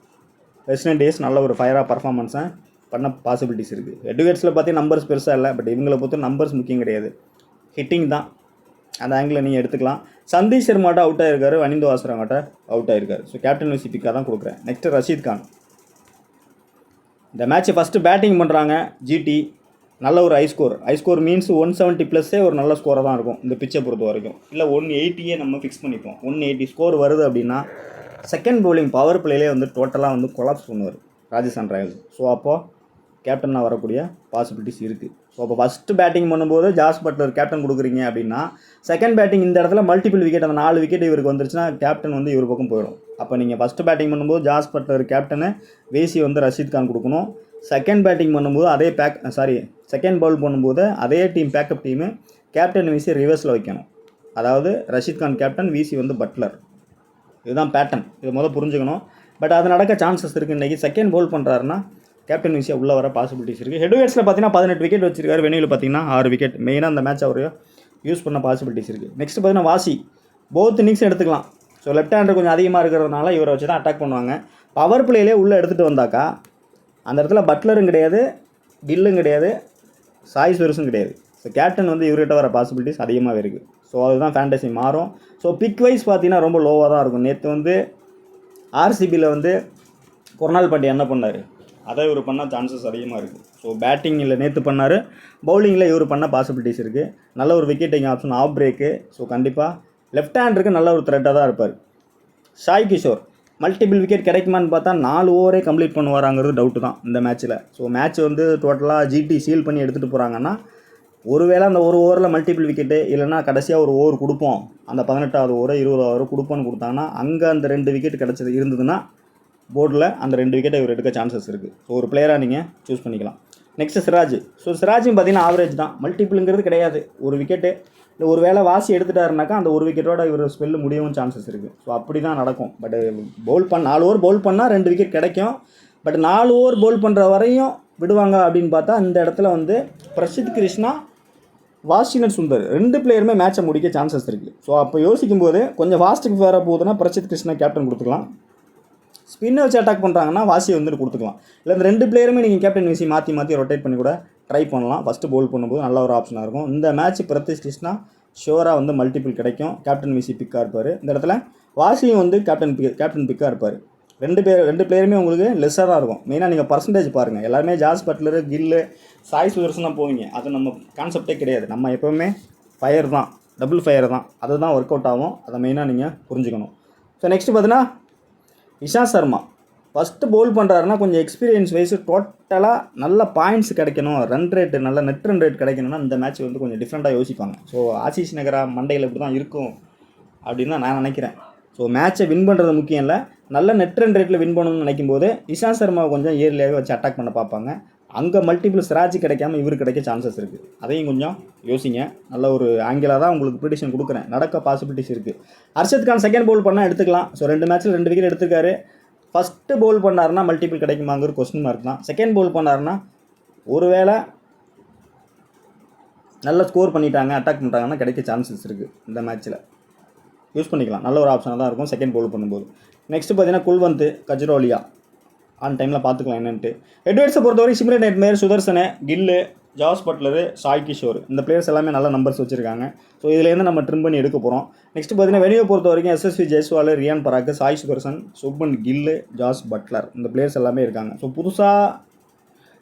வெஸ்ட் இண்டீஸ் நல்ல ஒரு ஃபயராக பர்ஃபார்மன்ஸை பண்ண பாசிபிலிட்டிஸ் இருக்குது. ஹெட்விகேட்ஸில் பார்த்தீங்கன்னா நம்பர்ஸ் பெருசாக இல்லை, பட் இவங்களை பொறுத்த நம்பர்ஸ் முக்கியம் கிடையாது, ஹிட்டிங் தான். அந்த ஆங்கிளில் நீங்கள் எடுத்துக்கலாம். சந்தீஷ் சர்மாட்ட அவுட் ஆகிருக்காரு, வனிந்தோ ஆசரங்காட்ட அவுட் ஆகிருக்காரு. ஸோ கேப்டன் வைஸ் பிக்காக தான் கொடுக்குறேன். நெக்ஸ்ட்டு ரஷீத் கான். இந்த மேட்ச்சை ஃபஸ்ட்டு பேட்டிங் பண்ணுறாங்க ஜிடி. நல்ல ஒரு ஹை ஸ்கோர் மீன்ஸ் 170+ ஒரு நல்ல ஸ்கோராக தான் இருக்கும் இந்த பிச்சை பொறுத்த வரைக்கும். இல்லை 180 நம்ம ஃபிக்ஸ் பண்ணிப்போம். 180 ஸ்கோர் வருது அப்படின்னா செகண்ட் பவுலிங் பவர் பிளேலே வந்து டோட்டலாக வந்து கொலாப்ஸ் பண்ணுவார் ராஜஸ்தான் ராயல்ஸ். ஸோ அப்போது கேப்டனாக வரக்கூடிய பாசிபிலிட்டிஸ் இருக்குது. ஸோ அப்போ ஃபஸ்ட்டு பேட்டிங் பண்ணும்போது ஜாஸ் பட்லர் கேப்டன் கொடுக்குறீங்க அப்படின்னா, செகண்ட் பேட்டிங் இந்த இடத்துல மல்டிபிள் விக்கெட், அந்த 4 விக்கெட் இவருக்கு வந்துருச்சுன்னா கேப்டன் வந்து இவர் பக்கம் போயிடும். அப்போ நீங்கள் ஃபஸ்ட்டு பேட்டிங் பண்ணும்போது ஜாஸ் பட்லர் கேப்டனு, வேசி வந்து ரஷீத் கான் கொடுக்கணும். செகண்ட் பேட்டிங் பண்ணும்போது செகண்ட் பவுல் பண்ணும்போது அதே டீம் பேக்கப் டீமு கேப்டன் வீசி ரிவர்ஸில் வைக்கணும். அதாவது ரஷீத் கான் கேப்டன், வீசி வந்து பட்லர். இதுதான் பேட்டர்ன். இது புரிஞ்சுக்கணும். பட் அது நடக்க சான்சஸ் இருக்குது. இன்றைக்கி செகண்ட் பவுல் பண்ணுறாருன்னா கேப்டன் வீசியாக உள்ளே வர பாசிபிலிட்டிஸ் இருக்குது. ஹெட்வேட்ஸில் பார்த்தீங்கன்னா 18 விக்கெட் வச்சிருக்காரு, வெனியூவில் பார்த்தீங்கன்னா 6 விக்கெட். மெயினாக அந்த மேட்ச் அவர் யூஸ் பண்ண பாசிபிலிட்டிஸ் இருக்குது. நெக்ஸ்ட் பார்த்தீங்கன்னா வாசி, போத் இன்னிங்ஸ் எடுத்துக்கலாம். ஸோ லெஃப்ட் ஹேண்டர் கொஞ்சம் அதிகமாக இருக்கிறதுனால இவரை வச்சு தான் அட்டாக் பண்ணுவாங்க. பவர் பிளேலே உள்ளே எடுத்துகிட்டு வந்தாக்கா அந்த இடத்துல பட்லரும் கிடையாது, கில்லும் கிடையாது, சாய் சுரேஷும் கிடையாது. ஸோ கேப்டன் வந்து இவர்கிட்ட வர பாசிபிலிட்டிஸ் அதிகமாகவே இருக்குது. ஸோ அதுதான் ஃபேண்டசி மாறும். ஸோ பிக் வைஸ் பார்த்தீங்கன்னா ரொம்ப லோவாக தான் இருக்கும். நேற்று வந்து ஆர்சிபியில் வந்து குர்னால் பாண்டியா என்ன பண்ணார், அதை இவர் பண்ண சான்சஸ் அதிகமாக இருக்குது. ஸோ பேட்டிங்கில் நேற்று பண்ணார், பவுலிங்கில் இவர் பண்ண பாசிபிலிட்டிஸ் இருக்குது. நல்ல ஒரு விக்கெட்டிங் ஆப்ஷன், ஆஃப் பிரேக்கு. ஸோ கண்டிப்பாக லெஃப்ட் ஹேண்டருக்கு நல்ல ஒரு த்ரெட்டாக தான் இருப்பார். சாய் கிஷோர் மல்டிபிள் விக்கெட் கிடைக்குமான்னு பார்த்தா 4 ஓவரே கம்ப்ளீட் பண்ணுவாராங்கிறது டவுட்டு தான் இந்த மேட்ச்சில். ஸோ மேட்ச் வந்து டோட்டலாக ஜிடி சீல் பண்ணி எடுத்துகிட்டு போகிறாங்கன்னா, ஒருவேளை அந்த ஒரு ஓவரில் மல்டிபிள் விக்கெட்டு இல்லைனா கடைசியாக ஒரு ஓவர் கொடுப்போம், அந்த 18வது ஓவர் 20வது ஓவர் கொடுப்போன்னு கொடுத்தாங்கன்னா அங்கே அந்த 2 விக்கெட் கிடச்சது இருந்ததுன்னா போர்டில் அந்த 2 விக்கெட்டை இவர் எடுக்க சான்சஸ் இருக்குது. ஸோ ஒரு பிளேயராக நீங்கள் சூஸ் பண்ணிக்கலாம். நெக்ஸ்ட்டு சிராஜ். ஸோ சிராஜும் பார்த்தீங்கன்னா ஆவரேஜ் தான், மல்டிபிளுங்கிறது கிடையாது. ஒரு விக்கெட்டு இல்லை ஒரு வேளை வாசி எடுத்துட்டாருனாக்கா அந்த ஒரு விக்கெட்டோட இவர் ஸ்பெல்லு முடியவும் சான்சஸ் இருக்குது. ஸோ அப்படி தான் நடக்கும். பட் 4 ஓவர் பவுல் பண்ணால் 2 விக்கெட் கிடைக்கும். பட் 4 ஓவர் பவுல் பண்ணுற வரையும் விடுவாங்க அப்படின்னு பார்த்தா இந்த இடத்துல வந்து பிரசித் கிருஷ்ணா, வாஷிங்டன் சுந்தர் 2 பிளேயருமே மேட்சை முடிக்க சான்சஸ் இருக்குது. ஸோ அப்போ யோசிக்கும் போது கொஞ்சம் ஃபாஸ்ட்டுக்கு வேறு போகுதுன்னா பிரசித் கிருஷ்ணா கேப்டன் கொடுத்துக்கலாம். ஸ்பின்னை வச்சு அட்டாக் பண்ணுறாங்கன்னா வாசியை வந்துட்டு கொடுத்துக்கலாம். இல்லை இந்த 2 பிளேயருமே நீங்கள் கேப்டன் வீசி மாற்றி ரொட்டேட் பண்ணி கூட ட்ரை பண்ணலாம். ஃபஸ்ட்டு பவுல் பண்ணும்போது நல்ல ஒரு ஆப்ஷனாக இருக்கும். இந்த மேட்ச் பிரசித் கிருஷ்ணா ஷோராக வந்து மல்டிபிள் கிடைக்கும். கேப்டன் வீசி பிக்காக இருப்பார். இந்த இடத்துல வாசியும் வந்து கேப்டன் பிக்காக இருப்பார். 2 பிளேயருமே உங்களுக்கு லெஸ்ஸாக தான் இருக்கும். மெயினாக நீங்கள் பர்சன்டேஜ் பாருங்கள். எல்லாருமே ஜாஸ் பட்லரு, கில்லு, சாய் சுதர்சன் தான் போவீங்க. அது நம்ம கான்செப்டே கிடையாது. நம்ம எப்போவுமே ஃபயர் தான், டபுள் ஃபயர் தான், அதுதான் ஒர்க் அவுட் ஆகும். அதை மெயினாக நீங்கள் புரிஞ்சுக்கணும். ஸோ நெக்ஸ்ட்டு பார்த்தீங்கன்னா இஷாந்த் சர்மா ஃபஸ்ட்டு பவுல் பண்ணுறாருன்னா கொஞ்சம் எக்ஸ்பீரியன்ஸ் வைஸு டோட்டலாக நல்ல பாயிண்ட்ஸ் கிடைக்கணும், ரன் ரேட்டு நல்ல நெட் ரன் ரேட் கிடைக்கணும்னா இந்த மேட்ச் வந்து கொஞ்சம் டிஃப்ரெண்ட்டாக யோசிப்பாங்க. ஸோ ஆசிஷ் நகரா மண்டையில் இப்படி தான் இருக்கும் அப்படின்னு தான் நான் நினைக்கிறேன். ஸோ மேட்ச்சை வின் பண்ணுறது முக்கியம் இல்லை, நல்ல நெட் ரன் ரேட்டில் வின் பண்ணணும்னு நினைக்கும் போது இஷாந்த் சர்மாவை கொஞ்சம் இயர்லியாகவே வச்சு அட்டாக் பண்ண பார்ப்பாங்க. அங்கே மல்டிபிள் ஸ்ராட்ச் கிடைக்காம இவருக்கு கிடைக்க சான்சஸ் இருக்குது. அதையும் கொஞ்சம் யோசிங்க. நல்ல ஒரு ஆங்கிளாக தான் உங்களுக்கு ப்ரிடிக்ஷன் கொடுக்குறேன். நடக்க பாசிபிலிட்டிஸ் இருக்குது. அர்ஷத் கான் செகண்ட் பவுல் பண்ணால் எடுத்துக்கலாம். ஸோ 2 மேட்ச்சில் 2 விக்கெட் எடுத்துருக்காரு. ஃபஸ்ட்டு பவுல் பண்ணாருன்னா மல்டிபிள் கிடைக்குமாங்கிற கொஸ்டின் மார்க் தான். செகண்ட் பவுல் பண்ணாருன்னா ஒருவேளை நல்ல ஸ்கோர் பண்ணிட்டாங்க, அட்டாக் பண்ணிட்டாங்கன்னா கிடைக்க சான்சஸ் இருக்குது. இந்த மேட்ச்சில் யூஸ் பண்ணிக்கலாம். நல்ல ஒரு ஆப்ஷனாக தான் இருக்கும் செகண்ட் பவுல் பண்ணும்போது. நெக்ஸ்ட்டு பார்த்தீங்கன்னா குல்வந்த், கஜ்ரோலியா ஆன் டைமில் பார்த்துக்கலாம் என்னென்ட்டு. எட்வர்ட்ஸை பொறுத்தவரை சிம்ரன் ஹெட்மேயர், சுதர்சனு, கில்லு, ஜாஸ் பட்லரு, சாய் கிஷோர் இந்த பிளேயர்ஸ் எல்லாமே நல்ல நம்பர்ஸ் வச்சுருக்காங்க. ஸோ இதுலேருந்து நம்ம ட்ரிம் பண்ணி எடுக்க போகிறோம். நெக்ஸ்ட் பார்த்தீங்கன்னா வெனியூவை பொறுத்த வரைக்கும் எஸ்எஸ்வி ஜெய்ஸ்வால், ரியான் பராக், சாய் சுதர்சன், சுப்மன் கில்லு, ஜாஸ் பட்லர் இந்த பிளேயர்ஸ் எல்லாமே இருக்காங்க. ஸோ புதுசாக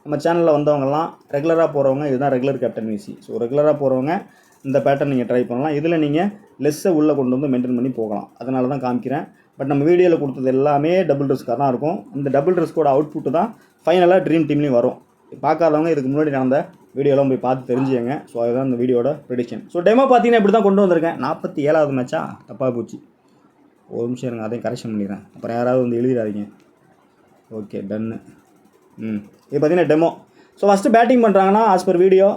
நம்ம சேனலில் வந்தவங்கலாம் ரெகுலராக போகிறவங்க இதுதான் ரெகுலர் கேப்டன் வீசி. ஸோ ரெகுலராக போகிறவங்க இந்த பேட்டர்ன் நீங்கள் ட்ரை பண்ணலாம். இதில் நீங்கள் லெஸ்ஸை உள்ளே கொண்டு வந்து மெயின்டைன் பண்ணி போகலாம். அதனால தான் காமிக்கிறேன். பட் நம்ம வீடியோவில் கொடுத்தது எல்லாமே டபுள் ரிஸ்க்காக தான் இருக்கும். இந்த டபுள் ரிஸ்க்கோட அவுட்புட்டு தான் ஃபைனலாக ட்ரீம் டீம்லேயும் வரும். பார்க்காதவங்க இதுக்கு முன்னாடி நடந்த வீடியோலாம் போய் பார்த்து தெரிஞ்சுங்க. ஸோ அதுதான் இந்த வீடியோட ப்ரெடிக்ஷன். ஸோ டெமோ பார்த்தீங்கன்னா இப்படி தான் கொண்டு வந்திருக்கேன். 47வது மேட்சா தப்பாக போச்சு. ஒரு நிமிஷம் இருங்க, அதையும் கரெக்ஷன் பண்ணிடுறேன். அப்புறம் யாராவது வந்து எழுதிடாதீங்க. ஓகே டன்னு. இது பார்த்தீங்கன்னா டெமோ. ஸோ ஃபஸ்ட்டு பேட்டிங் பண்ணுறாங்கன்னா as per video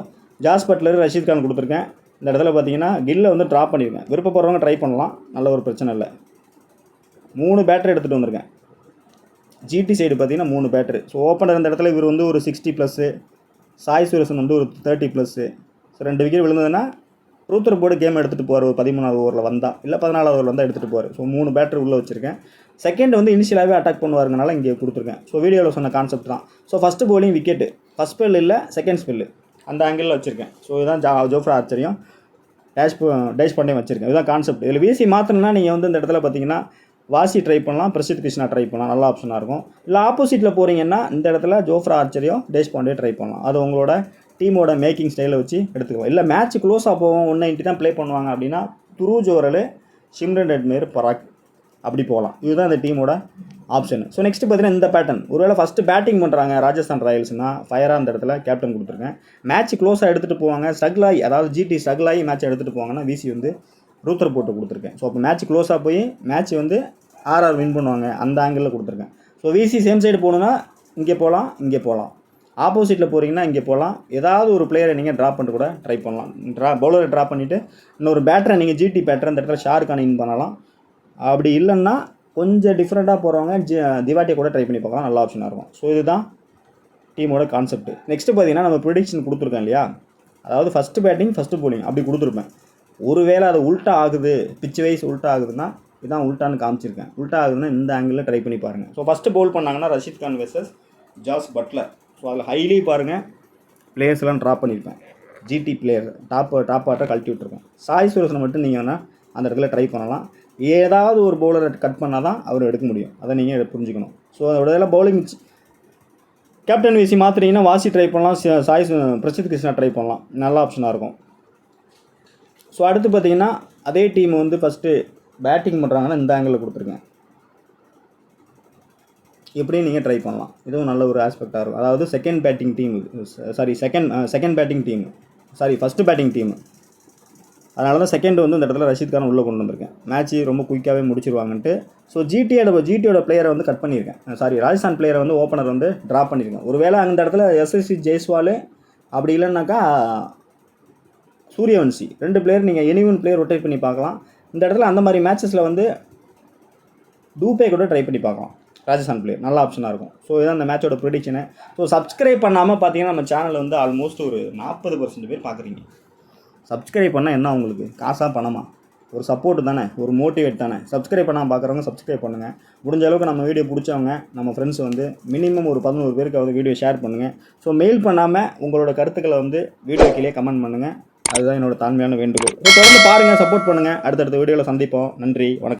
Jos Buttler, Rashid Khan கொடுத்துருக்கேன். இந்த இடத்துல பார்த்தீங்கன்னா கில்லை வந்து ட்ராப் பண்ணியிருக்கேன். விருப்பப்படுறவங்க ட்ரை பண்ணலாம், நல்ல ஒரு பிரச்சனை இல்லை. 3 பேட்டரி எடுத்துகிட்டு வந்திருக்கேன். ஜிடி சைடு பார்த்தீங்கன்னா 3 பேட்டரி. ஸோ ஓப்பனர் இந்த இடத்துல இவர் வந்து ஒரு 60+, சாய் சுரேஷன் வந்து ஒரு 30+. ஸோ 2 விக்கெட் விழுந்ததுன்னா ரூத்தர் போர்டு கேம் எடுத்துகிட்டு போவார். ஒரு 13வது ஓவரில் வந்தால் இல்லை 14வது ஓவரில் வந்தால் எடுத்துகிட்டு போவார். ஸோ 3 பேட்டரி உள்ளே வச்சுருக்கேன். செகண்ட் வந்து இனிஷியலாகவே அட்டாக் பண்ணுவாருங்கனால இங்கே கொடுத்துருக்கேன். ஸோ வீடியோவில் சொன்ன கான்செப்ட் தான். So first bowling wicket, first spell இல்லை செகண்ட் ஸ்பெல்லு அந்த ஆங்கிளில் வச்சுருக்கேன். ஸோ இதுதான் ஜோஃப்ரா ஆர்ச்சரையும் டேஷ் பண்ணி வச்சுருக்கேன். இதுதான் கான்செப்ட். இதில் வீசி மாற்றணும்னா நீங்கள் வந்து இந்த இடத்துல பார்த்தீங்கன்னா வாசி ட்ரை பண்ணலாம், பிரசித் கிருஷ்ணா ட்ரை பண்ணலாம், நல்ல ஆப்ஷனாக இருக்கும். இல்லை ஆப்போசிட்டில் போகிறீங்கன்னா இந்த இடத்துல ஜோஃப்ரா ஆர்ச்சரையும் டேஷ் பாண்டே ட்ரை பண்ணலாம். அது உங்களோட டீமோட மேக்கிங் ஸ்டைலை வச்சு எடுத்துக்கலாம். இல்லை மேட்ச் க்ளோஸாக போவோம் 190 தான் ப்ளே பண்ணுவாங்க அப்படின்னா துரு ஜோரல், சிம்ரன் ஹெட்மேயர், பராக் அப்படி போகலாம். இதுதான் இந்த டீமோட ஆப்ஷன். ஸோ நெக்ஸ்ட் பார்த்தீங்கன்னா இந்த பேட்டர்ன், ஒருவேளை ஃபஸ்ட்டு பேட்டிங் பண்ணுறாங்க ராஜஸ்தான் ராயல்ஸ்னால் ஃபயராக அந்த இடத்துல கேப்டன் கொடுத்துருக்கேன். மேட்ச் க்ளோஸாக எடுத்துகிட்டு போவாங்க, ஸ்ட்ரகிள் ஆகி, அதாவது ஜிடி ஸ்ட்ரகிள் ஆகி மேட்ச் எடுத்துகிட்டு போவாங்கன்னா விசி வந்து ரூத்தர் போட்டு கொடுத்துருக்கேன். ஸோ அப்போ மேட்ச் க்ளோஸாக போய் மேட்ச் வந்து ஆர்ஆர் வின் பண்ணுவாங்க, அந்த ஆங்கிளில் கொடுத்துருக்கேன். ஸோ விசி சேம் சைடு போகணுன்னா இங்கே போகலாம், இங்கே போகலாம். ஆப்போசிட்டில் போகிறீங்கன்னா இங்கே போகலாம். ஏதாவது ஒரு பிளேயரை நீங்கள் ட்ராப் பண்ணிட்டு கூட ட்ரை பண்ணலாம். பவுலரை ட்ராப் பண்ணிவிட்டு இன்னொரு பேட்டரை நீங்கள் ஜிடி பேட்டரை இந்த இடத்துல ஷாருக்கான இன் பண்ணலாம். அப்படி இல்லைன்னா கொஞ்சம் டிஃப்ரெண்ட்டாக போகிறவங்க திவாட்டியை கூட ட்ரை பண்ணி பார்க்கலாம், நல்ல ஆப்ஷனாக இருக்கும். ஸோ இதுதான் டீமோட கான்செப்ட். நெக்ஸ்ட்டு பார்த்தீங்கன்னா நம்ம ப்ரிடிக்ஷன் கொடுத்துருக்கேன் இல்லையா, அதாவது ஃபஸ்ட்டு பேட்டிங் ஃபஸ்ட்டு போலிங் அப்படி கொடுத்துருப்பேன். ஒருவேளை அது உல்ட்டா ஆகுது, பிச் வைஸ் உல்ட்டா ஆகுதுன்னா இதான் உல்ட்டான்னு காமிச்சிருக்கேன். உல்ட்டா ஆகுதுன்னா இந்த ஆங்கிளில் ட்ரை பண்ணி பாருங்கள். ஸோ ஃபஸ்ட்டு பவுல் பண்ணாங்கன்னா Rashid Khan versus Jos Buttler. So அதில் ஹைலி பாருங்கள், பிளேயர்ஸ்லாம் ட்ராப் பண்ணியிருப்பேன். ஜிடி பிளேயர் டாப் ஆட்டை கழட்டி விட்டுருக்கேன். சாய் சுரேஷனை மட்டும் நீங்கள் வேணால் அந்த இடத்துல ட்ரை பண்ணலாம். ஏதாவது ஒரு பவுலரை கட் பண்ணால் தான் அவர் எடுக்க முடியும், அதை நீங்கள் புரிஞ்சுக்கணும். ஸோ அதோட இதெல்லாம் பவுலிங் கேப்டன் விசி மாற்றினீங்கன்னா வாசி ட்ரை பண்ணலாம், சாய் பிரசித் கிருஷ்ணா ட்ரை பண்ணலாம், நல்ல ஆப்ஷனாக இருக்கும். ஸோ அடுத்து பார்த்தீங்கன்னா அதே டீம் வந்து ஃபஸ்ட்டு பேட்டிங் பண்ணுறாங்கன்னா இந்த ஆங்கிளில் கொடுத்துருக்கேன். எப்படியும் நீங்கள் ட்ரை பண்ணலாம், இதுவும் நல்ல ஒரு ஆஸ்பெக்டாக இருக்கும். அதாவது second batting team, second batting team, first batting team. அதனால தான் செகண்ட் வந்து இந்த இடத்துல ரஷீத் கான் உள்ளே கொண்டு வந்திருக்கேன். மேட்ச்சு ரொம்ப குயிக்காகவே முடிச்சிருவாங்கன்ட்டு. ஸோ ஜிடியோட பிளேயரை வந்து கட் பண்ணியிருக்கேன். ராஜஸ்தான் பிளேயரை வந்து ஓப்பனர் வந்து ட்ராப் பண்ணியிருக்கேன். ஒருவேளை அந்த இடத்துல எஸ்எஸ்சி ஜெய்ஸ்வால் அப்படி இல்லைன்னாக்கா சூரியவன்சி, 2 பிளேயர் நீங்கள் எனிவன் பிளேயர் ரொட்டேட் பண்ணி பார்க்கலாம். இந்த இடத்துல அந்த மாதிரி மேட்சஸில் வந்து டூபே கூட ட்ரை பண்ணி பார்க்கலாம், ராஜஸ்தான் பிளேயர் நல்ல ஆப்ஷனாக இருக்கும். ஸோ இதான் அந்த மேட்சோட ப்ரெடிக்ஷனு. ஸோ சப்ஸ்கிரைப் பண்ணாமல் பார்த்தீங்கன்னா நம்ம சேனல் வந்து ஆல்மோஸ்ட் ஒரு 40% பேர் பார்க்குறீங்க. சப்ஸ்கிரைப் பண்ணால் என்ன உங்களுக்கு காசாக பணமா? ஒரு சப்போர்ட் தானே, ஒரு மோட்டிவேட் தானே. சப்ஸ்கிரைப் பண்ணாமல் பார்க்குறவங்க சப்ஸ்கிரைப் பண்ணுங்கள். முடிஞ்ச அளவுக்கு நம்ம வீடியோ பிடிச்சவங்க நம்ம ஃப்ரெண்ட்ஸ் வந்து மினிமம் ஒரு 11 பேருக்கு வந்து வீடியோ ஷேர் பண்ணுங்கள். ஸோ மெயில் பண்ணாமல் உங்களோட கருத்துக்களை வந்து வீடியோ கீழே கமெண்ட் பண்ணுங்கள். அதுதான் என்னோட தாழ்மையான வேண்டுகோள். தொடர்ந்து பாருங்கள், சப்போர்ட் பண்ணுங்கள். அடுத்தடுத்த வீடியோவில் சந்திப்போம். நன்றி, வணக்கம்.